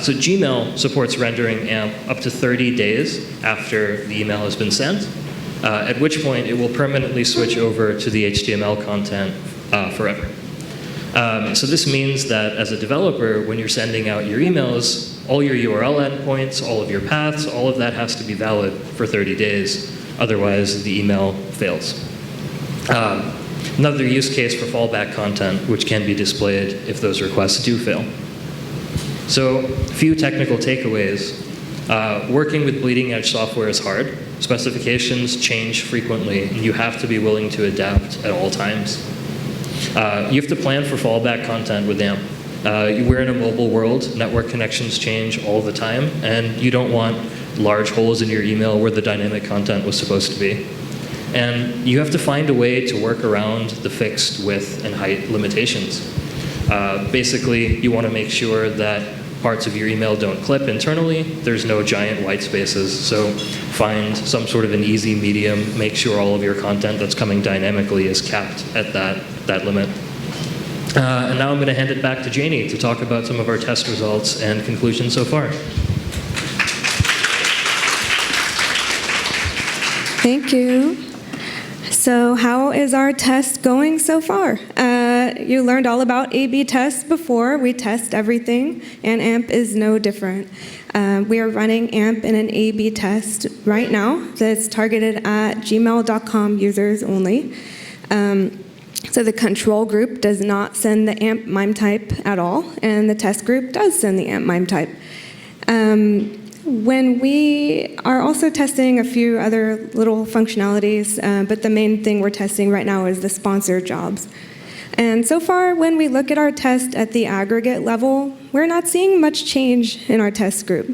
S5: So Gmail supports rendering AMP up to 30 days after the email has been sent, at which point it will permanently switch over to the HTML content forever. So this means that as a developer, when you're sending out your emails, all your URL endpoints, all of your paths, all of that has to be valid for 30 days. Otherwise, the email fails. Another use case for fallback content, which can be displayed if those requests do fail. So, a few technical takeaways. Working with bleeding edge software is hard. Specifications change frequently, and you have to be willing to adapt at all times. You have to plan for fallback content with AMP. We're in a mobile world, network connections change all the time, and you don't want large holes in your email where the dynamic content was supposed to be. And you have to find a way to work around the fixed width and height limitations. Basically, you want to make sure that parts of your email don't clip internally. There's no giant white spaces, so find some sort of an easy medium. Make sure all of your content that's coming dynamically is capped at that limit. And now I'm going to hand it back to Janie to talk about some of our test results and conclusions so far.
S4: Thank you. So how is our test going so far? You learned all about A/B tests before. We test everything, and AMP is no different. We are running AMP in an A/B test right now that's targeted at gmail.com users only. So the control group does not send the AMP MIME type at all, and the test group does send the AMP MIME type. When we are also testing a few other little functionalities, but the main thing we're testing right now is the sponsored jobs. And so far, when we look at our test at the aggregate level, we're not seeing much change in our test group.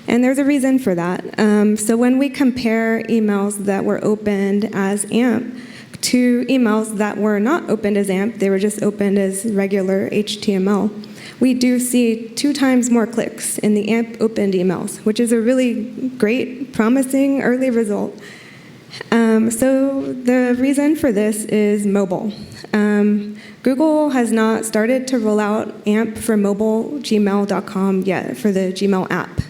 S4: And there's a reason for that. So when we compare emails that were opened as AMP to emails that were not opened as AMP, they were just opened as regular HTML, we do see 2 times more clicks in the AMP opened emails, which is a really great, promising early result. So the reason for this is mobile. Google has not started to roll out AMP for mobile gmail.com yet, for the Gmail app.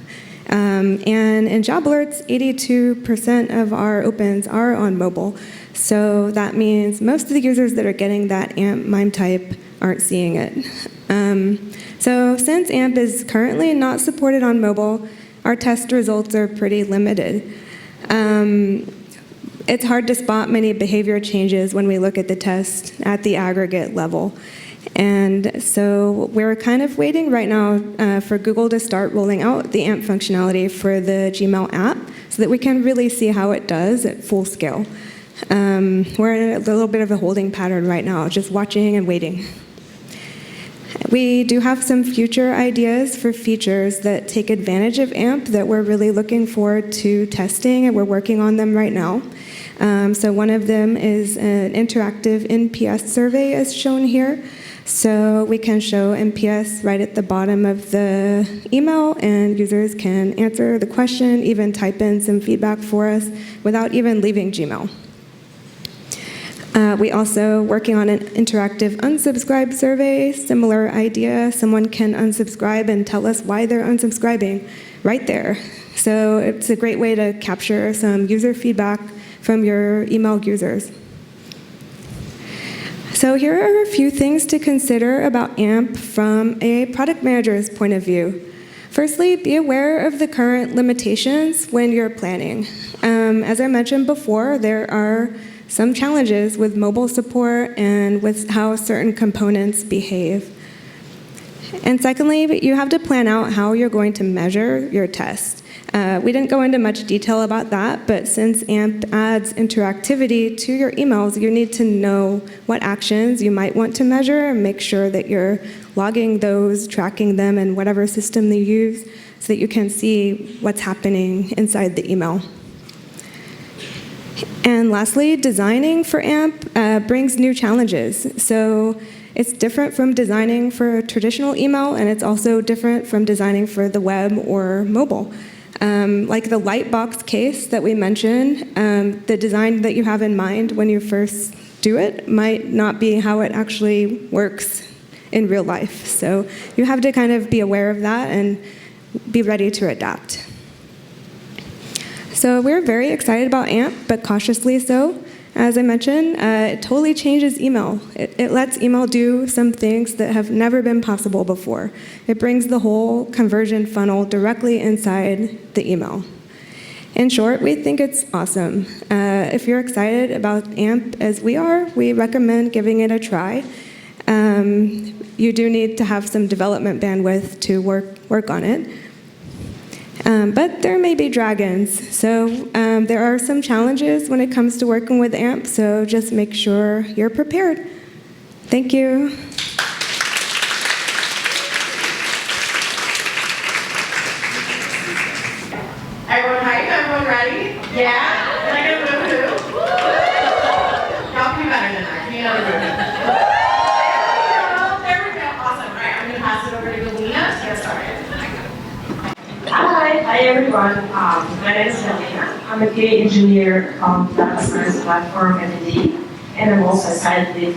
S4: And in job alerts, 82% of our opens are on mobile. So that means most of the users that are getting that AMP MIME type aren't seeing it. So since AMP is currently not supported on mobile, our test results are pretty limited. It's hard to spot many behavior changes when we look at the test at the aggregate level. And so we're kind of waiting right now for Google to start rolling out the AMP functionality for the Gmail app so that we can really see how it does at full scale. We're in a little bit of a holding pattern right now, just watching and waiting. We do have some future ideas for features that take advantage of AMP that we're really looking forward to testing, and we're working on them right now. So one of them is an interactive NPS survey as shown here. So we can show NPS right at the bottom of the email, and users can answer the question, even type in some feedback for us without even leaving Gmail. We also working on an interactive unsubscribe survey, similar idea. Someone can unsubscribe and tell us why they're unsubscribing right there. So it's a great way to capture some user feedback from your email users. So here are a few things to consider about AMP from a product manager's point of view. Firstly, be aware of the current limitations when you're planning. As I mentioned before, there are some challenges with mobile support and with how certain components behave. And secondly, you have to plan out how you're going to measure your test. We didn't go into much detail about that, but since AMP adds interactivity to your emails, you need to know what actions you might want to measure and make sure that you're logging those, tracking them in whatever system they use so that you can see what's happening inside the email. And lastly, designing for AMP brings new challenges. So it's different from designing for traditional email, and it's also different from designing for the web or mobile. Like the Lightbox case that we mentioned, the design that you have in mind when you first do it might not be how it actually works in real life. So you have to kind of be aware of that and be ready to adapt. So we're very excited about AMP, but cautiously so. As I mentioned, it totally changes email. It lets email do some things that have never been possible before. It brings the whole conversion funnel directly inside the email. In short, we think it's awesome. If you're excited about AMP as we are, we recommend giving it a try. You do need to have some development bandwidth to work on it. But there may be dragons, so there are some challenges when it comes to working with AMP, so just make sure you're prepared. Thank you.
S2: Everyone hype? Everyone ready? Yeah? Can I get a woo-hoo? Y'all can be better than that. Can you know the There we go. Awesome. All right, I'm going to pass it over to Galina to get started.
S10: Hi everyone. My name is Helena. I'm a QA engineer on the data science platform at Indeed, and I'm also a site lead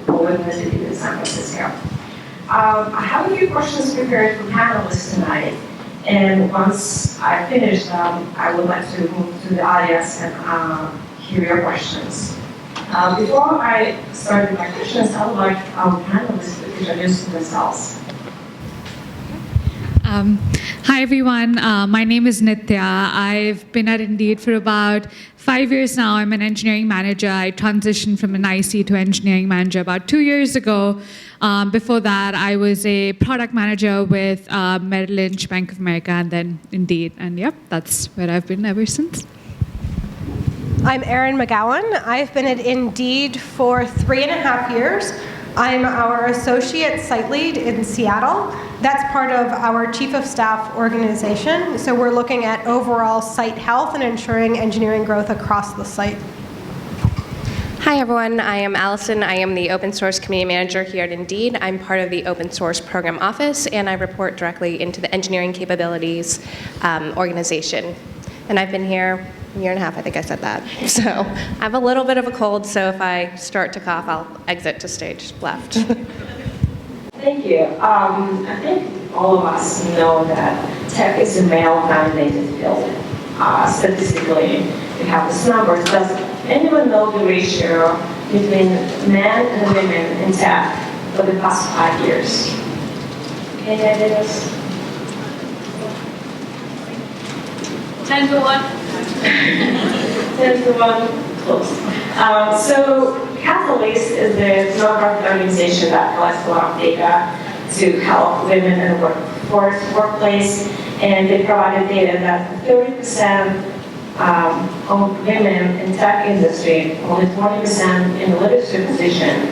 S10: for Lindsay in San Francisco. I have a few questions prepared for panelists tonight, and once I finish them, I would like to move to the audience and hear your questions. Before I start with my questions, I would like our panelists to introduce themselves.
S7: Hi everyone, my name is Nitya. I've been at Indeed for about 5 years now. I'm an engineering manager. I transitioned from an IC to engineering manager about 2 years ago. Before that, I was a product manager with Merrill Lynch, Bank of America, and then Indeed. And yep, that's where I've been ever since.
S11: I'm Erin McGowan. I've been at Indeed for 3.5 years. I'm our associate site lead in Seattle. That's part of our chief of staff organization. So we're looking at overall site health and ensuring engineering growth across the site.
S9: Hi everyone, I am Alison. I am the open source community manager here at Indeed. I'm part of the open source program office, and I report directly into the engineering capabilities organization. And I've been here a year and a half, I think I said that. So I have a little bit of a cold, so if I start to cough, I'll exit to stage left.
S10: Thank you. I think all of us know that tech is a male-dominated field. Statistically, we have this number. Does anyone know the ratio between men and women in tech for the past 5 years? Any ideas?
S3: 10 to 1.
S10: 10 to 1, close. So Catalyst is the nonprofit organization that collects a lot of data to help women in the workplace, and they provided data that 30% of women in tech industry, only 20% in the leadership position.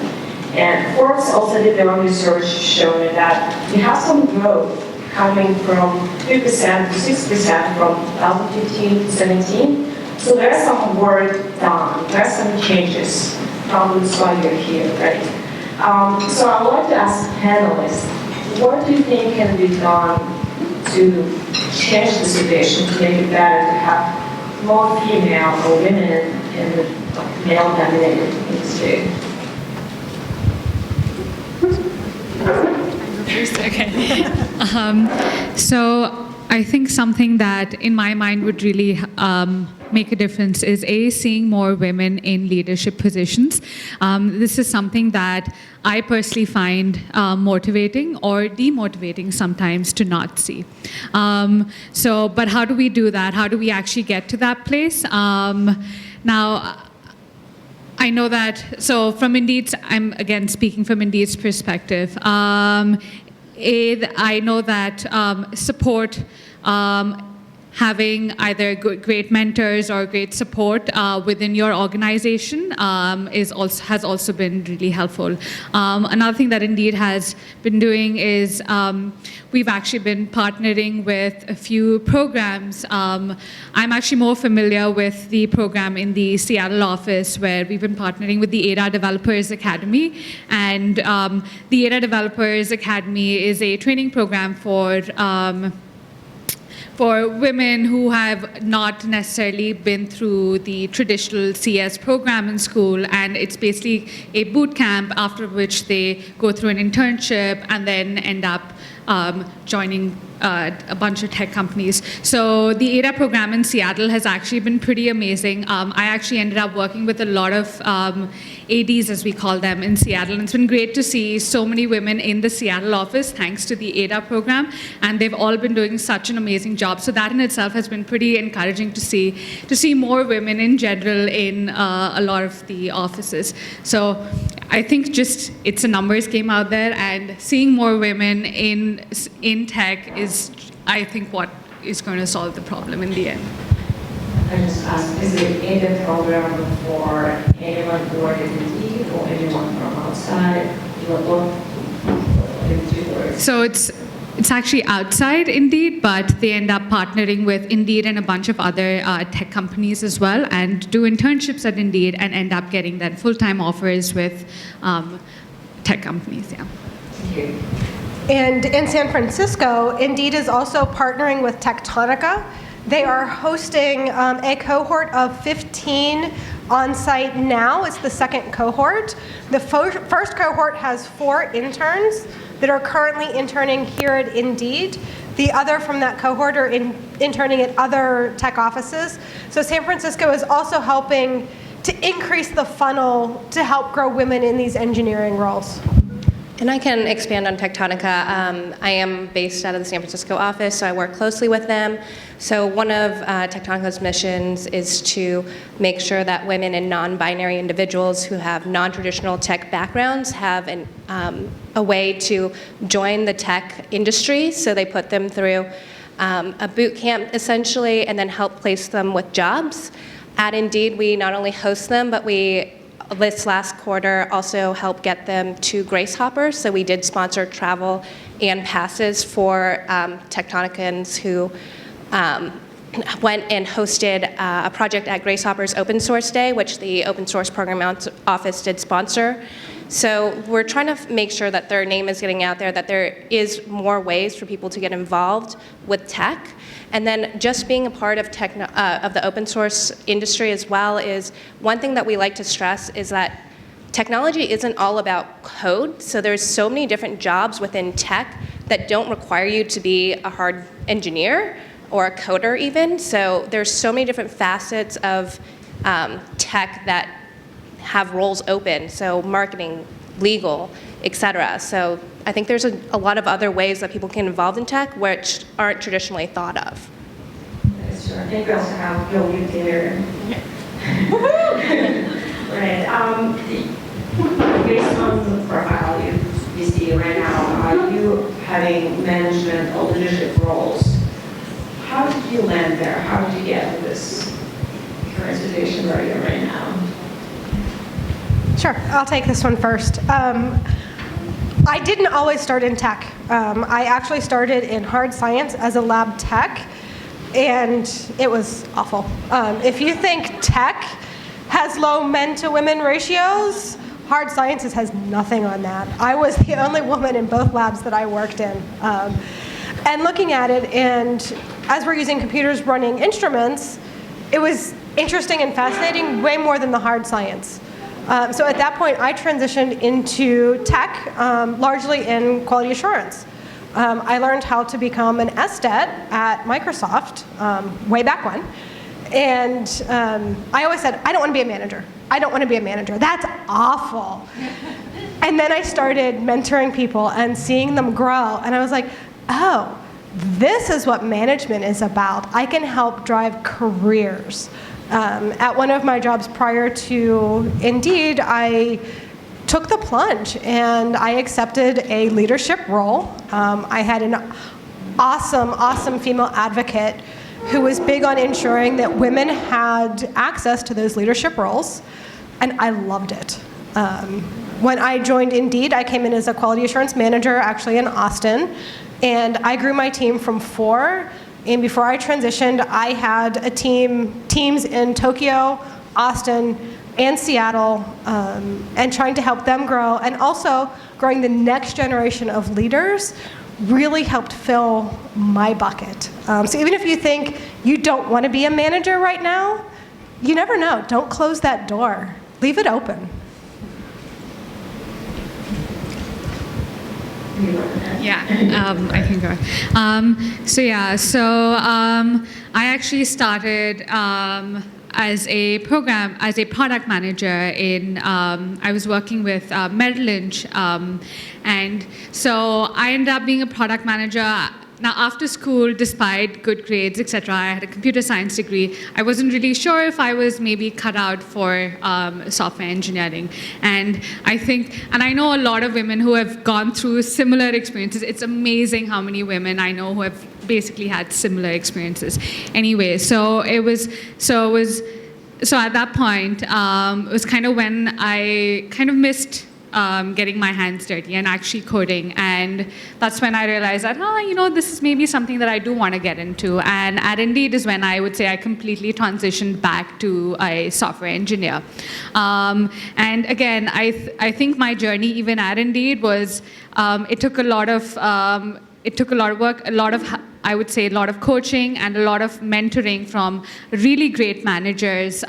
S10: And Forbes also did their own research showing that we have some growth coming from 3% to 6% from 2015 to 17. So there's some work done, there's some changes. Probably that's why you're here, right? So I would like to ask panelists, what do you think can be done to change the situation, to make it better, to have more female or women in the male-dominated industry? industry?
S7: So I think something that in my mind would really make a difference is seeing more women in leadership positions. This is something that I personally find motivating or demotivating sometimes to not see. But how do we do that? How do we actually get to that place? Now, I know that, so from Indeed's, I'm again speaking from Indeed's perspective. I know that support, having either great mentors or great support within your organization has also been really helpful. Another thing that Indeed has been doing is we've actually been partnering with a few programs. I'm actually more familiar with the program in the Seattle office where we've been partnering with the ADA Developers Academy. And the ADA Developers Academy is a training program for women who have not necessarily been through the traditional CS program in school, and it's basically a boot camp after which they go through an internship and then end up joining a bunch of tech companies. So the ADA program in Seattle has actually been pretty amazing. I actually ended up working with a lot of ADs, as we call them, in Seattle. And it's been great to see so many women in the Seattle office thanks to the ADA program. And they've all been doing such an amazing job. So that in itself has been pretty encouraging to see more women in general in a lot of the offices. So I think just it's a numbers game out there, and seeing more women in tech is, I think, what is going to solve the problem in the end.
S10: I just asked, is it a program for anyone who works in Indeed or anyone from outside?
S7: So it's actually outside Indeed, but they end up partnering with Indeed and a bunch of other tech companies as well, and do internships at Indeed and end up getting then full-time offers with tech companies. Yeah.
S10: Thank you.
S11: And in San Francisco, Indeed is also partnering with Tectonica. They are hosting a cohort of 15 on site now. It's the second cohort. The first cohort has 4 interns that are currently interning here at Indeed. The other from that cohort are interning at other tech offices. So San Francisco is also helping to increase the funnel to help grow women in these engineering roles.
S9: And I can expand on Tectonica. I am based out of the San Francisco office, so I work closely with them. So one of Tectonica's missions is to make sure that women and non-binary individuals who have non-traditional tech backgrounds have a way to join the tech industry. So they put them through a boot camp, essentially, and then help place them with jobs. At Indeed, we not only host them, but we this last quarter also helped get them to Grace Hoppers. So we did sponsor travel and passes for Tectonicans who went and hosted a project at Grace Hoppers Open Source Day, which the Open Source Program Office did sponsor. So we're trying to make sure that their name is getting out there, that there is more ways for people to get involved with tech. And then just being a part of the open source industry as well is one thing that we like to stress is that technology isn't all about code. So there's so many different jobs within tech that don't require you to be a hard engineer or a coder even. So there's so many different facets of tech that have roles open. So marketing, legal, etc. So I think there's a lot of other ways that people can involve in tech which aren't traditionally thought of.
S10: That's true. I think we also have Girl Geek here. Right. Based on the profile you see right now, are you having management or leadership roles? How did you land there? How did you get to this current situation where you're right now?
S11: Sure, I'll take this one first. I didn't always start in tech. I actually started in hard science as a lab tech, and it was awful. If you think tech has low men to women ratios, hard sciences has nothing on that. I was the only woman in both labs that I worked in. And looking at it, and as we're using computers running instruments, it was interesting and fascinating, way more than the hard science. So at that point, I transitioned into tech, largely in quality assurance. I learned how to become an SDET at Microsoft way back when. And I always said, I don't want to be a manager. I don't want to be a manager. That's awful. And then I started mentoring people and seeing them grow. And I was like, oh, this is what management is about. I can help drive careers. At one of my jobs prior to Indeed, I took the plunge and I accepted a leadership role. I had an awesome female advocate who was big on ensuring that women had access to those leadership roles, and I loved it. When I joined Indeed, I came in as a quality assurance manager, actually in Austin, and I grew my team from 4. And before I transitioned, I had teams in Tokyo, Austin, and Seattle, and trying to help them grow, and also growing the next generation of leaders really helped fill my bucket. So even if you think you don't want to be a manager right now, you never know. Don't close that door. Leave it open.
S7: Yeah, I can go. I actually started as a product manager in, I was working with Merrill Lynch, and so I ended up being a product manager. Now, after school, despite good grades, etc., I had a computer science degree. I wasn't really sure if I was maybe cut out for software engineering. And I know a lot of women who have gone through similar experiences. It's amazing how many women I know who have basically had similar experiences. Anyway, so at that point, it was kind of when I kind of missed getting my hands dirty and actually coding, and that's when I realized that this is maybe something that I do want to get into. And at Indeed is when I would say I completely transitioned back to a software engineer. And again, I think my journey even at Indeed was it took a lot of work, I would say a lot of coaching and a lot of mentoring from really great managers,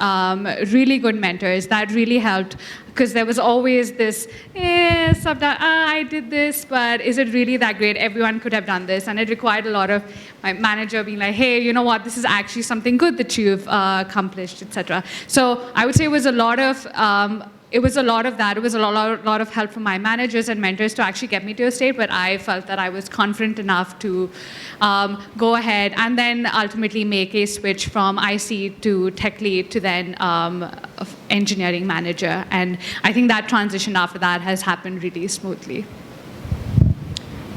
S7: really good mentors. That really helped, because there was always this, I did this, but is it really that great? Everyone could have done this. And it required a lot of my manager being like, hey, you know what, this is actually something good that you've accomplished, etc. So I would say it was a lot of that. It was a lot of help from my managers and mentors to actually get me to a state where I felt that I was confident enough to go ahead and then ultimately make a switch from IC to tech lead to then engineering manager. And I think that transition after that has happened really smoothly.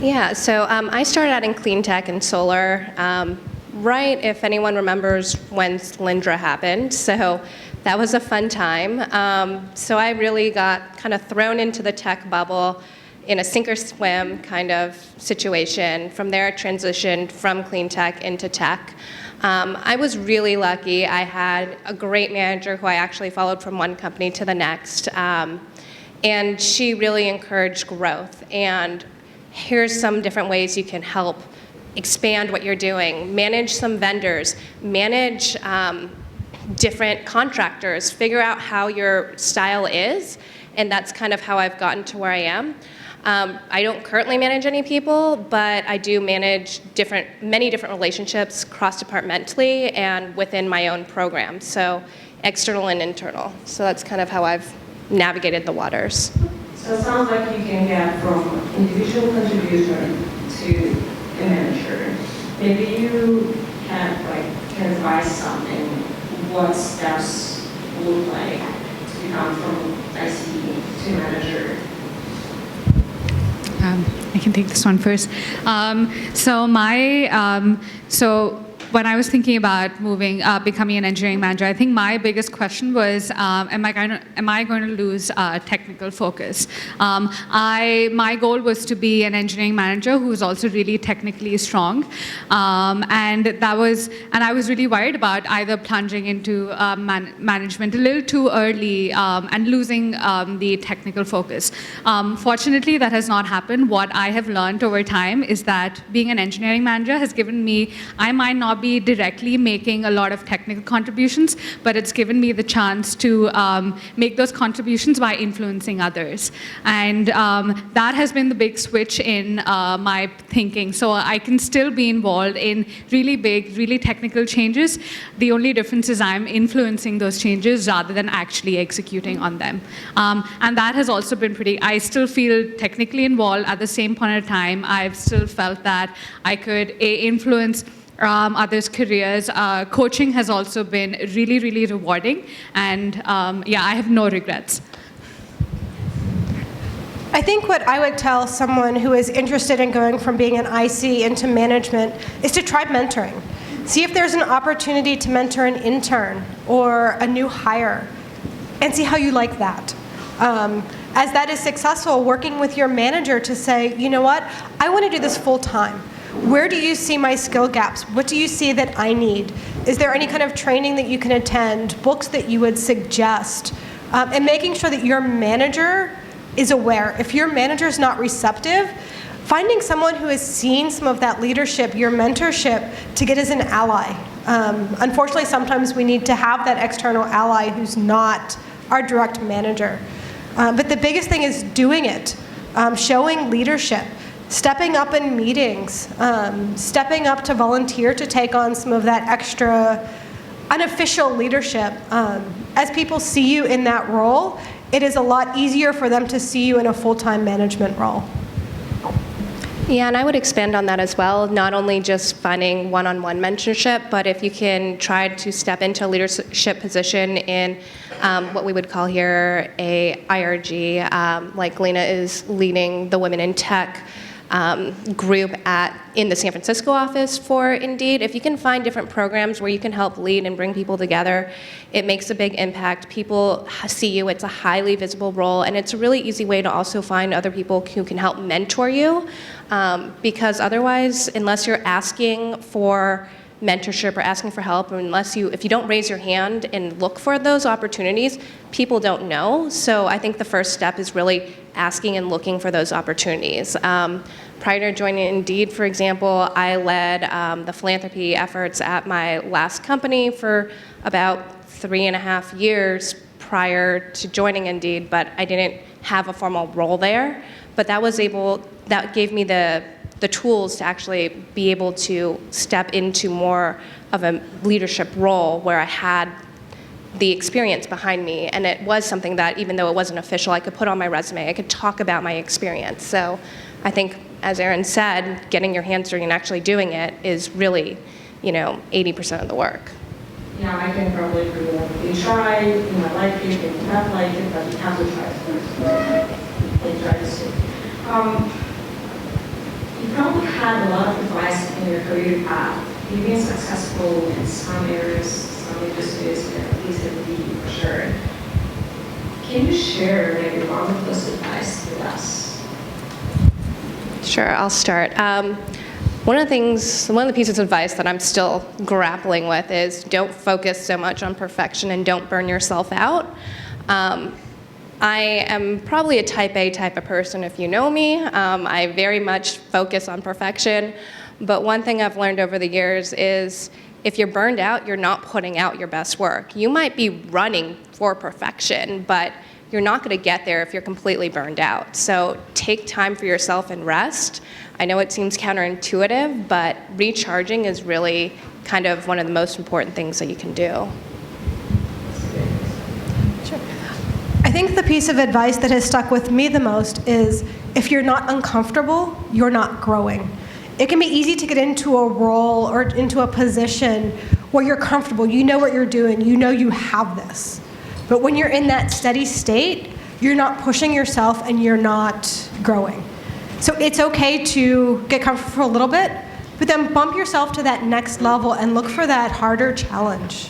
S9: Yeah, so I started out in clean tech and solar, right, if anyone remembers when Lindra happened. So that was a fun time. So I really got kind of thrown into the tech bubble in a sink or swim kind of situation. From there, I transitioned from clean tech into tech. I was really lucky. I had a great manager who I actually followed from one company to the next. And she really encouraged growth. And here's some different ways you can help expand what you're doing, manage some vendors, manage different contractors, figure out how your style is, and that's kind of how I've gotten to where I am. I don't currently manage any people, but I do manage many different relationships cross-departmentally and within my own program, so external and internal. So that's kind of how I've navigated the waters.
S10: So it sounds like you can get from individual contribution to a manager. Maybe you can advise something. What steps look like to become from IC to manager?
S7: I can take this one first. So when I was thinking about becoming an engineering manager, I think my biggest question was, am I going to lose technical focus? My goal was to be an engineering manager who was also really technically strong, and I was really worried about either plunging into management a little too early and losing the technical focus. Fortunately, that has not happened. What I have learned over time is that being an engineering manager has given me, I might not not be directly making a lot of technical contributions, but it's given me the chance to make those contributions by influencing others. And that has been the big switch in my thinking. So I can still be involved in really big, really technical changes. The only difference is I'm influencing those changes rather than actually executing on them. And that has also been I still feel technically involved. At the same point in time, I've still felt that I could influence others' careers. Coaching has also been really, really rewarding. And yeah, I have no regrets.
S11: I think what I would tell someone who is interested in going from being an IC into management is to try mentoring. See if there's an opportunity to mentor an intern or a new hire, and see how you like that. As that is successful, working with your manager to say, you know what, I want to do this full time. Where do you see my skill gaps? What do you see that I need? Is there any kind of training that you can attend, books that you would suggest? And making sure that your manager is aware. If your manager is not receptive, finding someone who has seen some of that leadership, your mentorship, to get as an ally. Unfortunately, sometimes we need to have that external ally who's not our direct manager. But the biggest thing is doing it, showing leadership, stepping up in meetings, stepping up to volunteer to take on some of that extra unofficial leadership. As people see you in that role, it is a lot easier for them to see you in a full-time management role.
S9: Yeah, and I would expand on that as well, not only just finding one-on-one mentorship, but if you can try to step into a leadership position in what we would call here a IRG, like Lena is leading the Women in Tech group in the San Francisco office for Indeed. If you can find different programs where you can help lead and bring people together, it makes a big impact. People see you, it's a highly visible role, and it's a really easy way to also find other people who can help mentor you, because otherwise, unless you're asking for mentorship or asking for help, or if you don't raise your hand and look for those opportunities, people don't know. So I think the first step is really asking and looking for those opportunities. Prior to joining Indeed, for example, I led the philanthropy efforts at my last company for about 3.5 years prior to joining Indeed, but I didn't have a formal role there. But that gave me the tools to actually be able to step into more of a leadership role where I had the experience behind me, and it was something that, even though it wasn't official, I could put on my resume. I could talk about my experience. So I think, as Erin said, getting your hands dirty and actually doing it is really, 80% of the work.
S10: Yeah, I can probably agree with that. You try, you might like it, you might not like it, but you have to try it first. And try to see. You probably had a lot of advice in your career path. You've been successful in some areas, some industries, at least in the for sure. Can you share maybe one of those advice with us?
S9: Sure, I'll start. One of the pieces of advice that I'm still grappling with is don't focus so much on perfection and don't burn yourself out. I am probably a type A type of person if you know me. I very much focus on perfection, but one thing I've learned over the years is if you're burned out, you're not putting out your best work. You might be running for perfection, but you're not going to get there if you're completely burned out. So take time for yourself and rest. I know it seems counterintuitive, but recharging is really kind of one of the most important things that you can do.
S11: I think the piece of advice that has stuck with me the most is if you're not uncomfortable, you're not growing. It can be easy to get into a role or into a position where you're comfortable, you know what you're doing, you know you have this. But when you're in that steady state, you're not pushing yourself and you're not growing. So it's okay to get comfortable for a little bit, but then bump yourself to that next level and look for that harder challenge,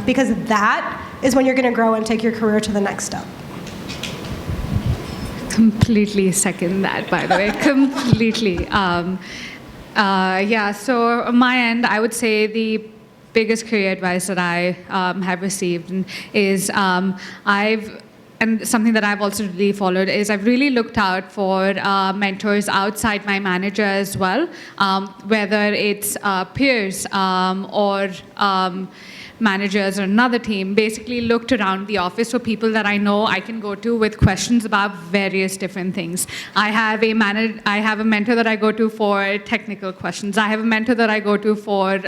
S11: because that is when you're going to grow and take your career to the next step.
S7: Completely second that, by the way. Completely. So on my end, I would say the biggest career advice that I have received is I've and something that I've also really followed is I've really looked out for mentors outside my manager as well, whether it's peers or managers or another team. Basically looked around the office for people that I know I can go to with questions about various different things. I have a mentor that I go to for technical questions. I have a mentor that I go to for if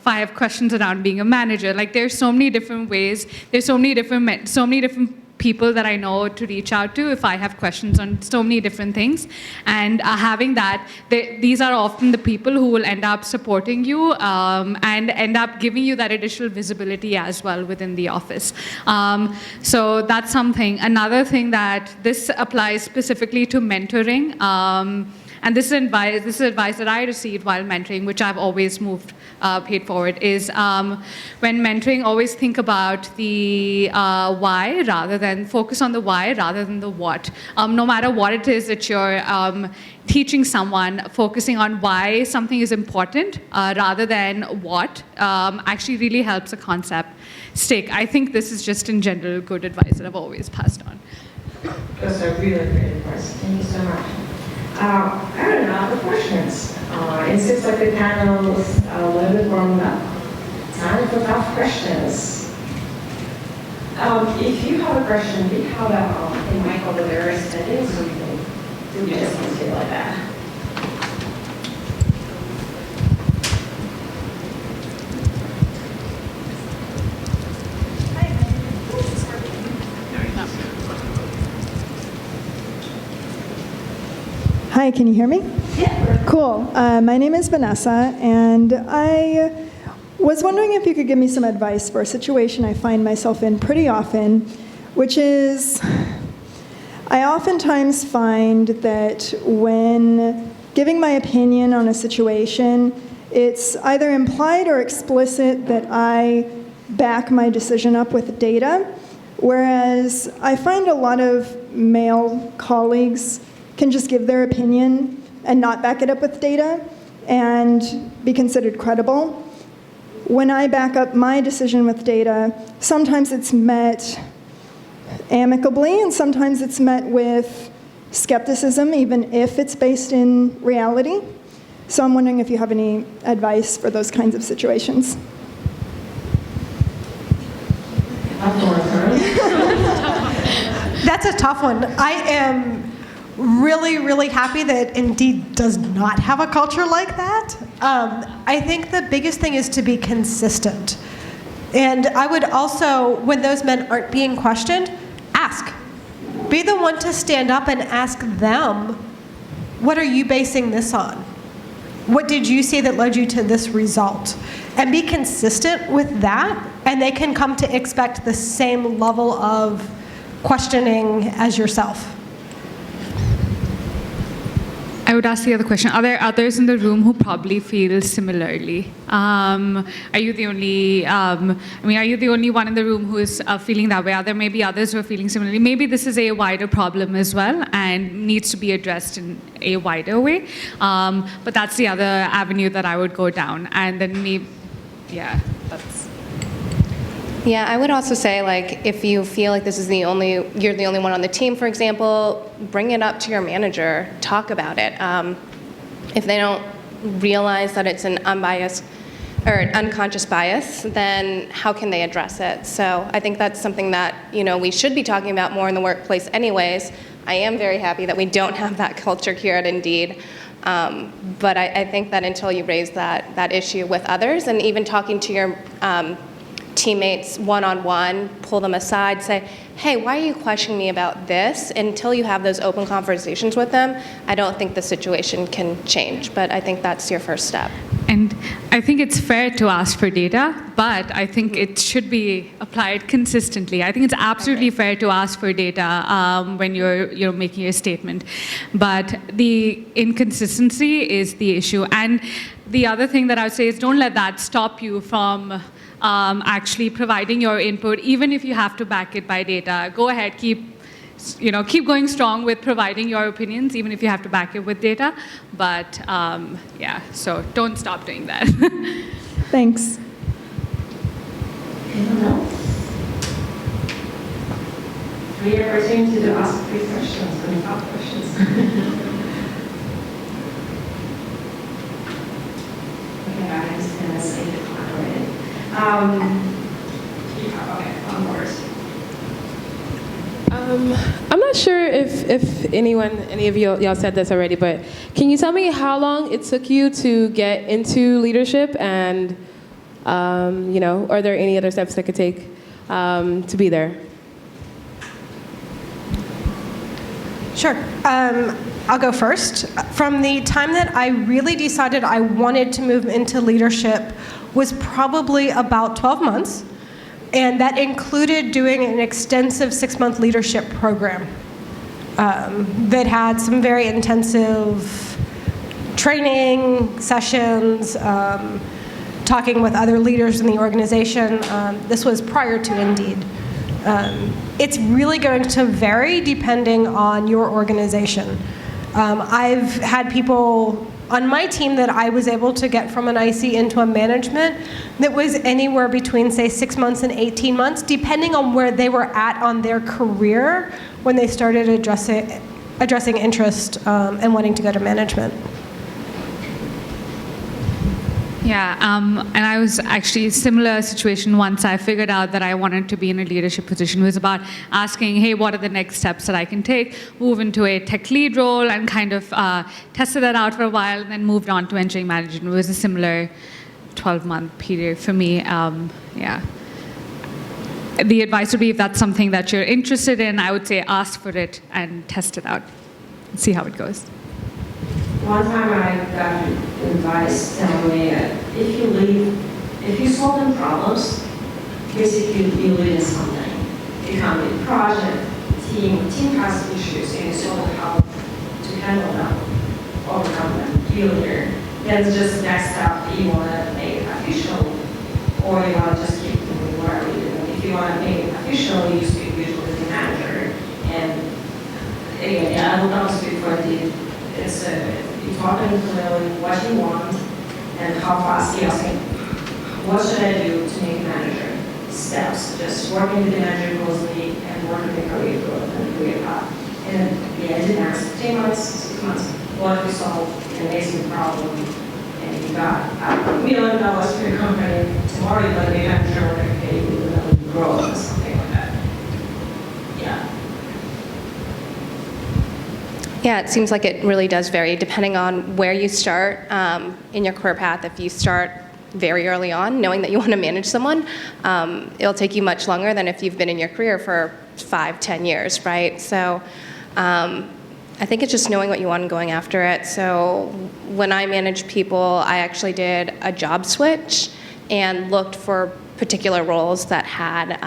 S7: I have questions around being a manager. Like, there's so many different ways. There's so many different people that I know to reach out to if I have questions on so many different things. And having that, these are often the people who will end up supporting you and end up giving you that additional visibility as well within the office. So that's something. Another thing that this applies specifically to mentoring, and this is advice that I received while mentoring, which I've always paid forward, is when mentoring, always think about the why focus on the why rather than the what. No matter what it is that you're teaching someone, focusing on why something is important rather than what actually really helps a concept stick. I think this is just in general good advice that I've always passed on.
S10: That's a really great advice. Thank you so much. I don't know, other questions. It seems like the panel is a little bit warmed up. Time for tough questions. If you have a question, we have a mic over there standing, so we can do just something like that.
S12: Hi, can you hear me? Yeah. Cool. My name is Vanessa, and I was wondering if you could give me some advice for a situation I find myself in pretty often, which is I oftentimes find that when giving my opinion on a situation, it's either implied or explicit that I back my decision up with data, whereas I find a lot of male colleagues can just give their opinion and not back it up with data and be considered credible. When I back up my decision with data, sometimes it's met amicably and sometimes it's met with skepticism, even if it's based in reality. So I'm wondering if you have any advice for those kinds of situations.
S11: That's a tough one. I am really, really happy that Indeed does not have a culture like that. I think the biggest thing is to be consistent. And I would also, when those men aren't being questioned, ask. Be the one to stand up and ask them, what are you basing this on? What did you see that led you to this result? And be consistent with that, and they can come to expect the same level of questioning as yourself.
S7: I would ask the other question. Are there others in the room who probably feel similarly? Are you the only, are you the only one in the room who is feeling that way? Are there maybe others who are feeling similarly? Maybe this is a wider problem as well and needs to be addressed in a wider way. But that's the other avenue that I would go down. And then maybe, yeah, that's...
S9: Yeah, I would also say, like, if you feel like you're the only one on the team, for example, bring it up to your manager, talk about it. If they don't realize that it's an unbiased or an unconscious bias, then how can they address it? So I think that's something that, we should be talking about more in the workplace anyways. I am very happy that we don't have that culture here at Indeed. But I think that until you raise that issue with others, and even talking to your teammates one-on-one, pull them aside, say, hey, why are you questioning me about this? Until you have those open conversations with them, I don't think the situation can change, but I think that's your first step.
S7: And I think it's fair to ask for data, but I think it should be applied consistently. I think it's absolutely fair to ask for data when you're making your statement, but the inconsistency is the issue. And the other thing that I would say is don't let that stop you from actually providing your input, even if you have to back it by data. Go ahead, keep going strong with providing your opinions, even if you have to back it with data. But so don't stop doing that.
S12: Thanks.
S10: Anyone else? free opportunity to ask free questions and tough questions. Okay, I'm just gonna say the clock already. Okay, one word.
S6: I'm not sure if any of y'all said this already, but can you tell me how long it took you to get into leadership, and are there any other steps that could take to be there?
S11: Sure. I'll go first. From the time that I really decided I wanted to move into leadership was probably about 12 months. And that included doing an extensive 6-month leadership program that had some very intensive training sessions, talking with other leaders in the organization. This was prior to Indeed. It's really going to vary depending on your organization. I've had people on my team that I was able to get from an IC into a management that was anywhere between, say, 6 months and 18 months, depending on where they were at on their career when they started addressing interest and wanting to go to management.
S7: Yeah, and I was actually similar situation once I figured out that I wanted to be in a leadership position. It was about asking, hey, what are the next steps that I can take, move into a tech lead role, and kind of tested that out for a while, and then moved on to engineering management. It was a similar 12-month period for me. Yeah. The advice would be, if that's something that you're interested in, I would say ask for it and test it out and see how it goes.
S10: One time I got advice telling me if you solve them problems, basically you lead in something. It can be a project, team has issues, and you solve them how to handle them, overcome them, be a leader. Then it's just the next step, you want to make it official, or you want to just keep doing whatever you do. If you want to make it official, you speak usually with the manager. And again, yeah, I will not speak for the it's you're talking clearly what you want and how fast you're asking, what should I do to make manager? Steps, just working with the manager closely and working the career growth and career path. And yeah, it didn't ask 3 months, 6 months, what if you solve an amazing problem and you got $1 million for your company, tomorrow you're going to be manager, like, okay, you will grow or something like that. Yeah.
S9: Yeah, it seems like it really does vary depending on where you start in your career path. If you start very early on, knowing that you want to manage someone, it'll take you much longer than if you've been in your career for 5-10 years, right? So I think it's just knowing what you want and going after it. So when I managed people, I actually did a job switch and looked for particular roles that had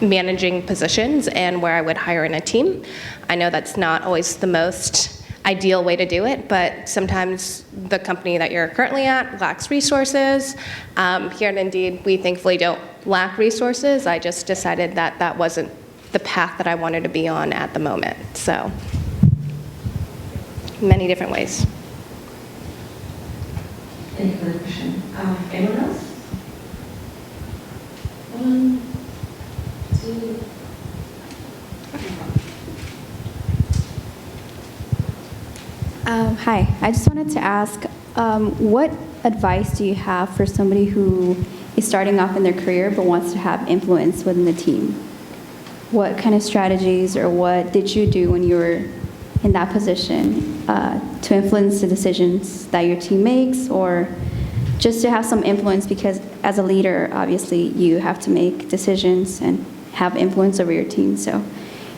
S9: managing positions and where I would hire in a team. I know that's not always the most ideal way to do it, but sometimes the company that you're currently at lacks resources. Here at Indeed, we thankfully don't lack resources. I just decided that that wasn't the path that I wanted to be on at the moment. So, many different ways.
S10: Any further question? Anyone else? 1, 2.
S13: Hi, I just wanted to ask, what advice do you have for somebody who is starting off in their career but wants to have influence within the team? What kind of strategies or what did you do when you were in that position to influence the decisions that your team makes, or just to have some influence? Because as a leader, obviously, you have to make decisions and have influence over your team. So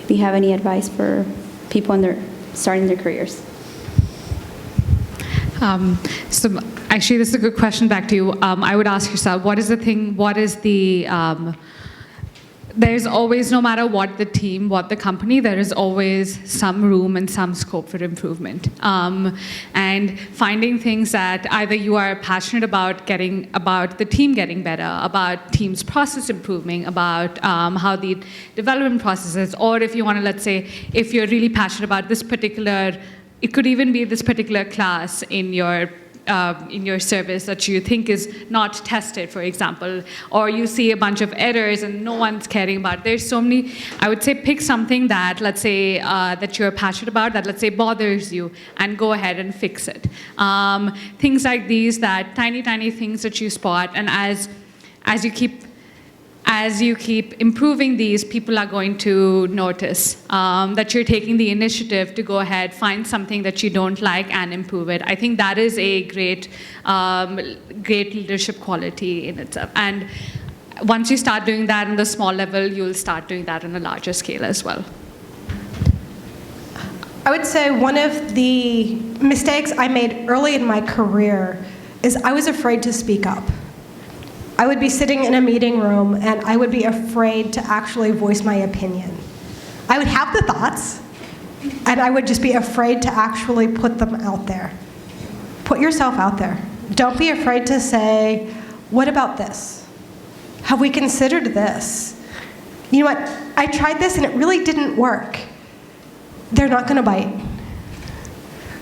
S13: if you have any advice for people in their starting their careers.
S7: So actually, this is a good question back to you. I would ask yourself, there's always, no matter what the team, what the company, there is always some room and some scope for improvement. And finding things that either you are passionate about about the team getting better, about team's process improving, about how the development process is, or if you want to, let's say, if you're really passionate about this particular, it could even be this particular class in your in your service that you think is not tested, for example, or you see a bunch of errors and no one's caring about. There's so many. I would say pick something that, let's say, that you're passionate about, that, let's say, bothers you, and go ahead and fix it. Things like these, that tiny things that you spot, and as you keep improving these, people are going to notice that you're taking the initiative to go ahead, find something that you don't like, and improve it. I think that is a great leadership quality in itself. And once you start doing that on the small level, you'll start doing that on a larger scale as well.
S11: I would say one of the mistakes I made early in my career is I was afraid to speak up. I would be sitting in a meeting room and I would be afraid to actually voice my opinion. I would have the thoughts and I would just be afraid to actually put them out there. Put yourself out there. Don't be afraid to say, what about this? Have we considered this? You know what, I tried this and it really didn't work. They're not gonna bite.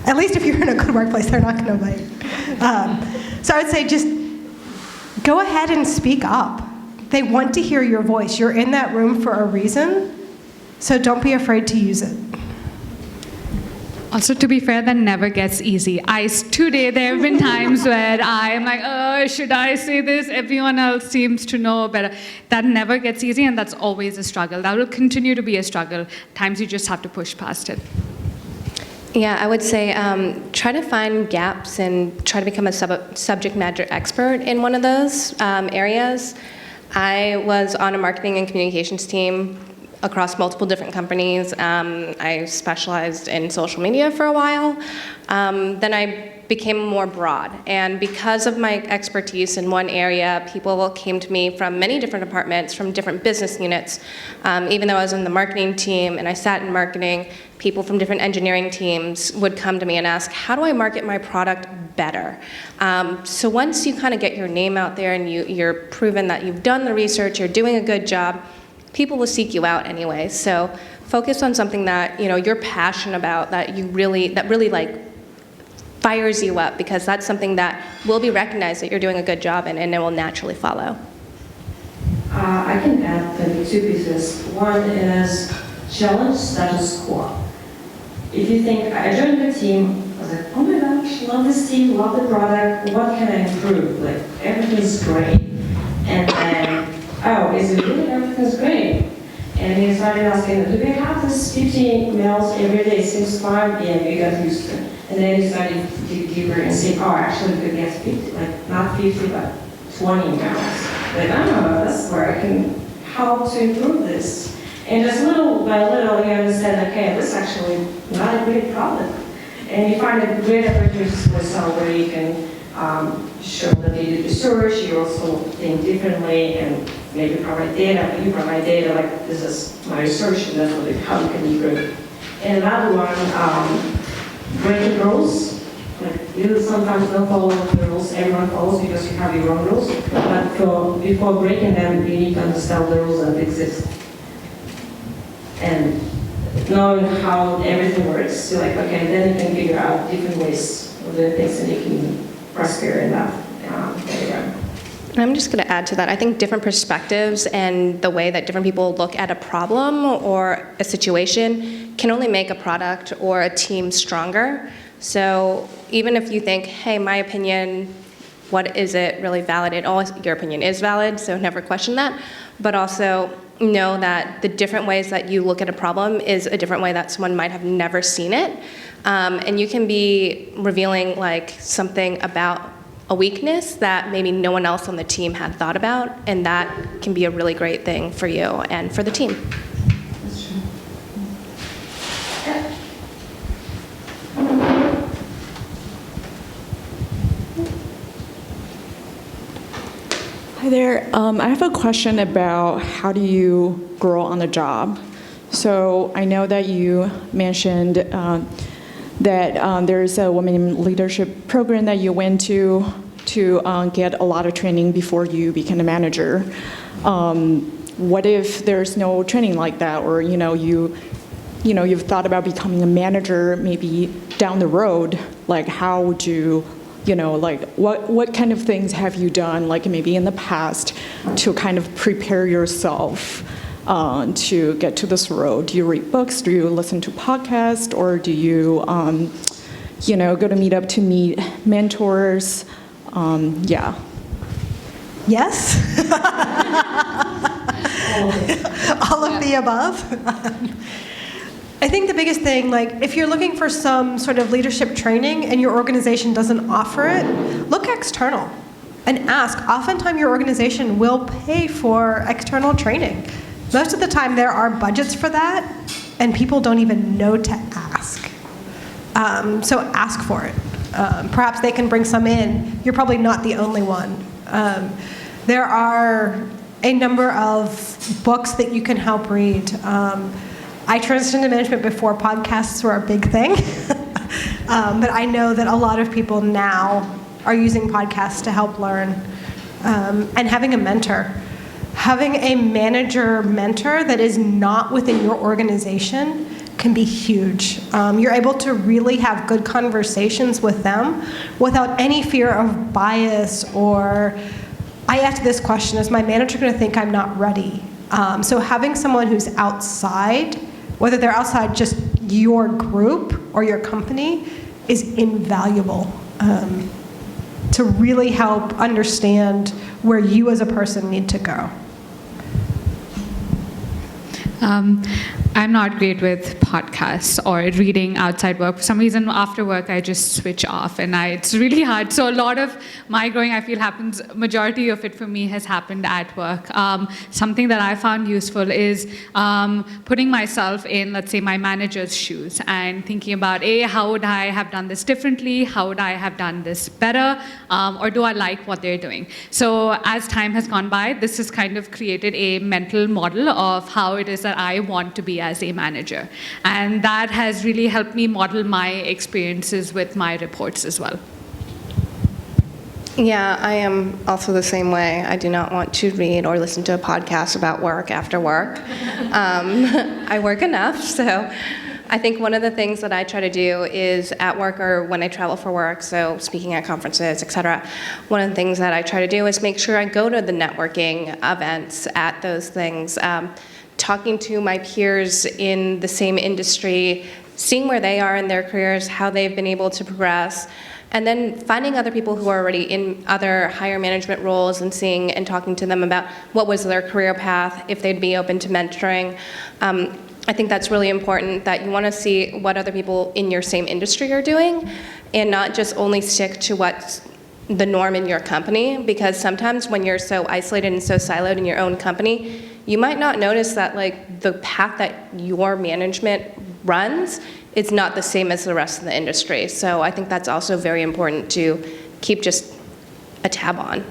S11: At least if you're in a good workplace, they're not gonna bite. So I would say just go ahead and speak up. They want to hear your voice. You're in that room for a reason, so don't be afraid to use it.
S7: Also, to be fair, that never gets easy. Today, there have been times where I'm like, oh, should I say this? Everyone else seems to know better. That never gets easy, and that's always a struggle. That will continue to be a struggle. Times you just have to push past it.
S9: Yeah, I would say try to find gaps and try to become a subject matter expert in one of those areas. I was on a marketing and communications team across multiple different companies. I specialized in social media for a while. Then I became more broad. And because of my expertise in one area, people came to me from many different departments, from different business units. Even though I was in the marketing team and I sat in marketing, people from different engineering teams would come to me and ask, how do I market my product better? So once you kind of get your name out there and you're proven that you've done the research, you're doing a good job, people will seek you out anyway. So focus on something that you're passionate about, that really like fires you up, because that's something that will be recognized that you're doing a good job in, and it will naturally follow.
S10: I can add maybe two pieces. One is challenge status quo. If you think, I joined the team, I was like, oh my gosh, love this team, love the product, what can I improve? Like, everything's great. And then, oh, is it really everything's great? And he started asking, do we have this 50 emails every day since 5 p.m. You got used to it. And then he started to dig deeper and say, oh, actually we could get 50, like not 50, but 20 emails. Like, oh, that's where I can help to improve this. And just little by little, you understand, okay, this is actually not a great problem. And you find a great opportunities for yourself where you can show that you did research, you also think differently, and maybe provide data. You provide data like, this is my research, and that's how you can improve. And another one, breaking rules. Like, you sometimes don't follow the rules everyone follows because you have your own rules. But before breaking them, you need to understand the rules that exist. And knowing how everything works, so like, okay, then you can figure out different ways of doing things, and you can prosper in that area.
S9: And I'm just going to add to that. I think different perspectives and the way that different people look at a problem or a situation can only make a product or a team stronger. So even if you think, hey, my opinion, what is it really valid? Your opinion is valid, so never question that. But also know that the different ways that you look at a problem is a different way that someone might have never seen it. And you can be revealing like something about a weakness that maybe no one else on the team had thought about, and that can be a really great thing for you and for the team.
S10: That's true.
S8: Hi there. I have a question about how do you grow on the job. So I know that you mentioned that there's a women leadership program that you went to get a lot of training before you became a manager. What if there's no training like that, or you've thought about becoming a manager maybe down the road? Like, how would you like what kind of things have you done, like maybe in the past, to kind of prepare yourself to get to this road? Do you read books? Do you listen to podcasts? Or do you, go to meetup to meet mentors? Yeah.
S11: Yes. All of the above. I think the biggest thing, like if you're looking for some sort of leadership training and your organization doesn't offer it, look external and ask. Oftentimes your organization will pay for external training. Most of the time there are budgets for that and people don't even know to ask. So ask for it. Perhaps they can bring some in. You're probably not the only one. There are a number of books that you can help read. I transitioned into management before podcasts were a big thing. But I know that a lot of people now are using podcasts to help learn. And having a mentor. Having a manager mentor that is not within your organization can be huge. You're able to really have good conversations with them without any fear of bias or, I asked this question, is my manager going to think I'm not ready? So having someone who's outside, whether they're outside just your group or your company, is invaluable to really help understand where you as a person need to go.
S7: I'm not great with podcasts or reading outside work. For some reason, after work, I just switch off, and it's really hard. So a lot of my growing, I feel, happens, majority of it for me has happened at work. Something that I found useful is putting myself in, let's say, my manager's shoes and thinking about, how would I have done this differently? How would I have done this better? Or do I like what they're doing? So as time has gone by, this has kind of created a mental model of how it is that I want to be as a manager. And that has really helped me model my experiences with my reports as well.
S9: Yeah, I am also the same way. I do not want to read or listen to a podcast about work after work. I work enough, so I think one of the things that I try to do is at work or when I travel for work, so speaking at conferences, et cetera, one of the things that I try to do is make sure I go to the networking events at those things. Talking to my peers in the same industry, seeing where they are in their careers, how they've been able to progress, and then finding other people who are already in other higher management roles and seeing and talking to them about what was their career path, if they'd be open to mentoring. I think that's really important, that you want to see what other people in your same industry are doing and not just only stick to what's the norm in your company, because sometimes when you're so isolated and so siloed in your own company, you might not notice that like the path that your management runs is not the same as the rest of the industry. So I think that's also very important to keep just a tab on.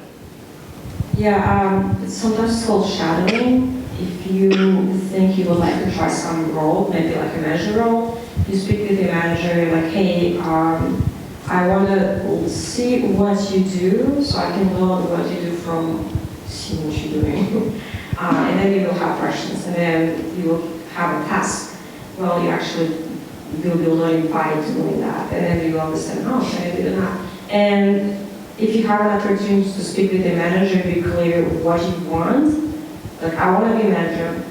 S10: Yeah, it's sometimes called shadowing. If you think you would like to try some role, maybe like a manager role, you speak with the manager, like, hey, I want to see what you do so I can learn what you do from seeing what you're doing. And then you will have questions, and then you will have a task. Well, you actually will be learning by doing that, and then you will understand, oh, okay, I did that. And if you have an opportunity to speak with the manager, be clear what you want. Like, I want to be a manager,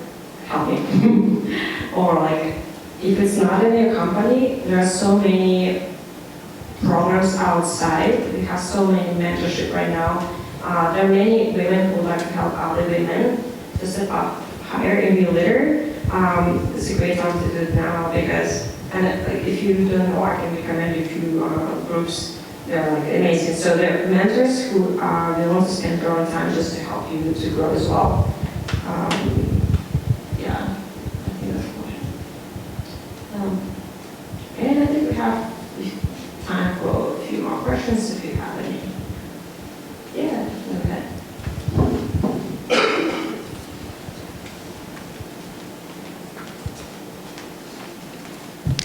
S10: help me. Or like, if it's not in your company, there are so many programs outside. We have so many mentorship right now. There are many women who would like to help other women to step up higher and be a leader. It's a great time to do it now because, and like, if you don't know, I can recommend you a few groups. They're like amazing. So they're mentors who they want to spend their own time just to help you to grow as well. Yeah, I think that's important. And I think we have time for a few more questions if you have any. Yeah, go ahead.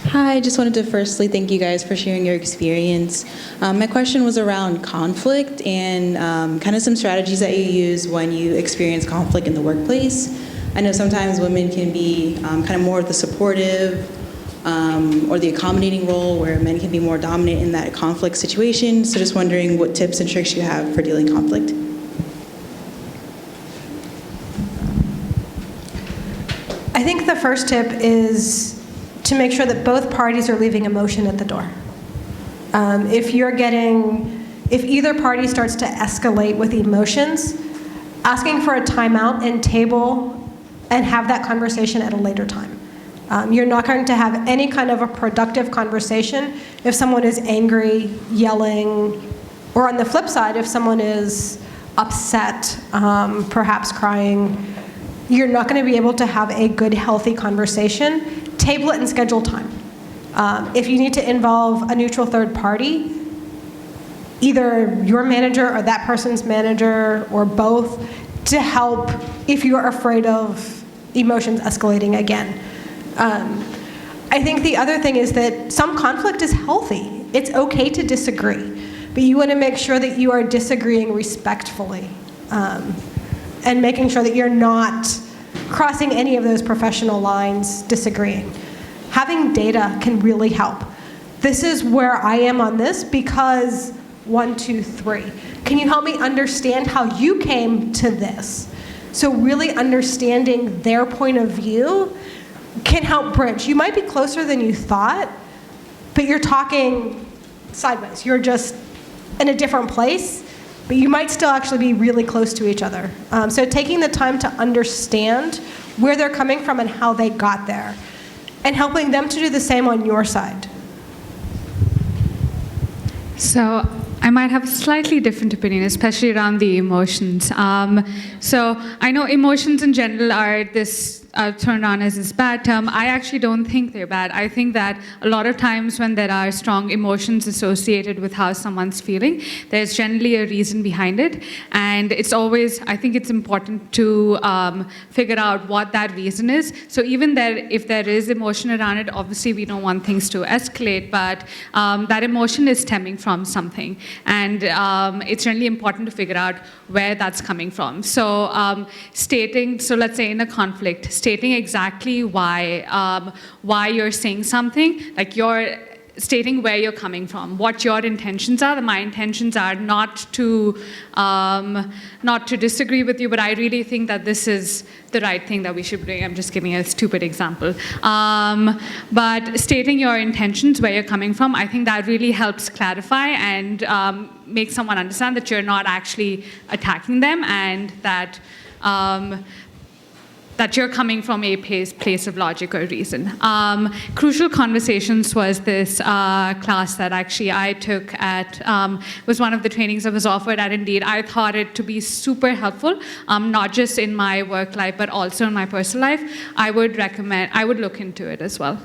S14: Hi, I just wanted to firstly thank you guys for sharing your experience. My question was around conflict and kind of some strategies that you use when you experience conflict in the workplace. I know sometimes women can be kind of more of the supportive or the accommodating role where men can be more dominant in that conflict situation. So just wondering what tips and tricks you have for dealing conflict.
S11: I think the first tip is to make sure that both parties are leaving emotion at the door. If either party starts to escalate with emotions, asking for a timeout and table and have that conversation at a later time. You're not going to have any kind of a productive conversation if someone is angry, yelling, or on the flip side, if someone is upset, perhaps crying. You're not going to be able to have a good, healthy conversation. Table it and schedule time. If you need to involve a neutral third party, either your manager or that person's manager or both, to help if you're afraid of emotions escalating again. I think the other thing is that some conflict is healthy. It's okay to disagree, but you want to make sure that you are disagreeing respectfully and making sure that you're not crossing any of those professional lines disagreeing. Having data can really help. This is where I am on this because 1, 2, 3. Can you help me understand how you came to this? So really understanding their point of view can help bridge. You might be closer than you thought, but you're talking sideways. You're just in a different place, but you might still actually be really close to each other. So taking the time to understand where they're coming from and how they got there, and helping them to do the same on your side.
S7: So I might have a slightly different opinion, especially around the emotions. So I know emotions in general are turned on as this bad term. I actually don't think they're bad. I think that a lot of times when there are strong emotions associated with how someone's feeling, there's generally a reason behind it. And it's always, I think it's important to figure out what that reason is. So even if there is emotion around it, obviously we don't want things to escalate, but that emotion is stemming from something. And it's really important to figure out where that's coming from. So so let's say in a conflict, stating exactly why you're saying something, like you're stating where you're coming from, what your intentions are. My intentions are not to disagree with you, but I really think that this is the right thing that we should do. I'm just giving a stupid example. But stating your intentions, where you're coming from, I think that really helps clarify and make someone understand that you're not actually attacking them and that you're coming from a place of logic or reason. Crucial Conversations was this class that actually I took was one of the trainings that was offered at Indeed. I thought it to be super helpful, not just in my work life, but also in my personal life. I would look into it as well.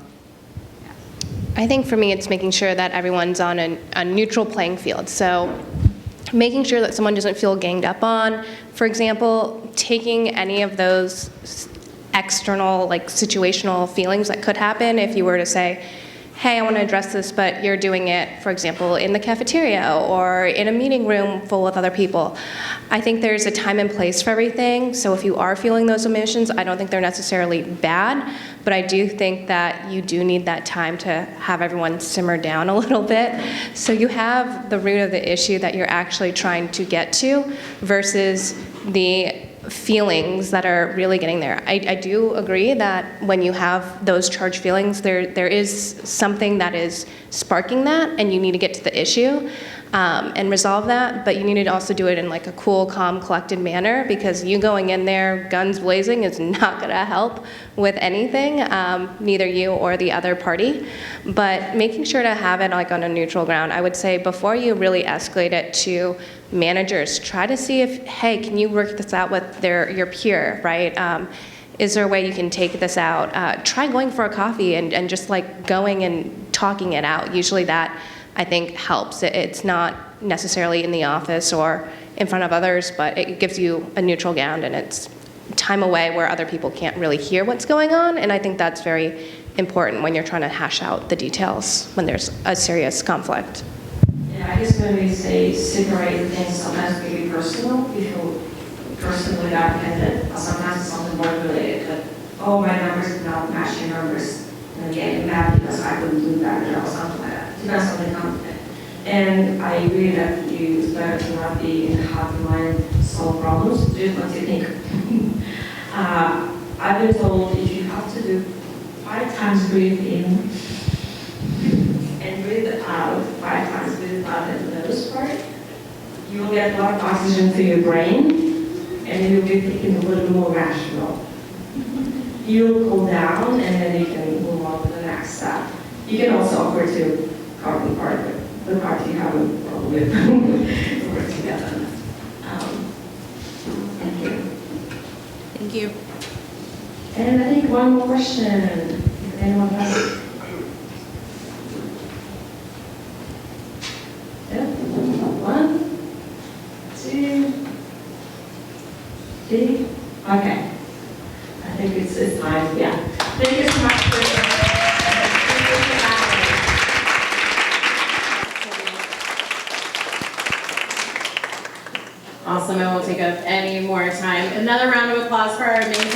S9: I think for me, it's making sure that everyone's on a neutral playing field. So making sure that someone doesn't feel ganged up on. For example, taking any of those external, like situational feelings that could happen if you were to say, hey, I want to address this, but you're doing it, for example, in the cafeteria or in a meeting room full of other people. I think there's a time and place for everything. So if you are feeling those emotions, I don't think they're necessarily bad, but I do think that you do need that time to have everyone simmer down a little bit. So you have the root of the issue that you're actually trying to get to versus the feelings that are really getting there. I do agree that when you have those charged feelings, there is something that is sparking that, and you need to get to the issue and resolve that, but you need to also do it in like a cool, calm, collected manner, because you going in there guns blazing is not going to help with anything, neither you or the other party. But making sure to have it like on a neutral ground. I would say before you really escalate it to managers, try to see if, hey, can you work this out with your peer, right? Is there a way you can take this out? Try going for a coffee and just like going and talking it out. Usually that, I think, helps. It's not necessarily in the office or in front of others, but it gives you a neutral ground, and it's time away where other people can't really hear what's going on, and I think that's very important when you're trying to hash out the details when there's a serious conflict.
S10: Yeah, I guess when we say separate things, sometimes it can be personal. You feel personally apprehended, or sometimes it's something more related, but oh, my numbers don't match your numbers. getting mad because I couldn't do that job or something like that. Depends on the company. And I agree that it's better to not be in hard mind solve problems. Do what you think. I've been told if you have to do 5 times breathe in and breathe out, 5 times breathe out at the nose part, you will get a lot of oxygen to your brain, and you'll be thinking a little more rational. You'll cool down, and then you can move on to the next step. You can also offer to carbon part, the part you haven't worked with, to work together. Thank you.
S2: Thank you.
S10: And I think one more question, if anyone has. Yeah. 1, 2, 3. Okay. I think it's time. Yeah. Thank you so much for
S2: Awesome. I won't take up any more time. Another round of applause for our amazing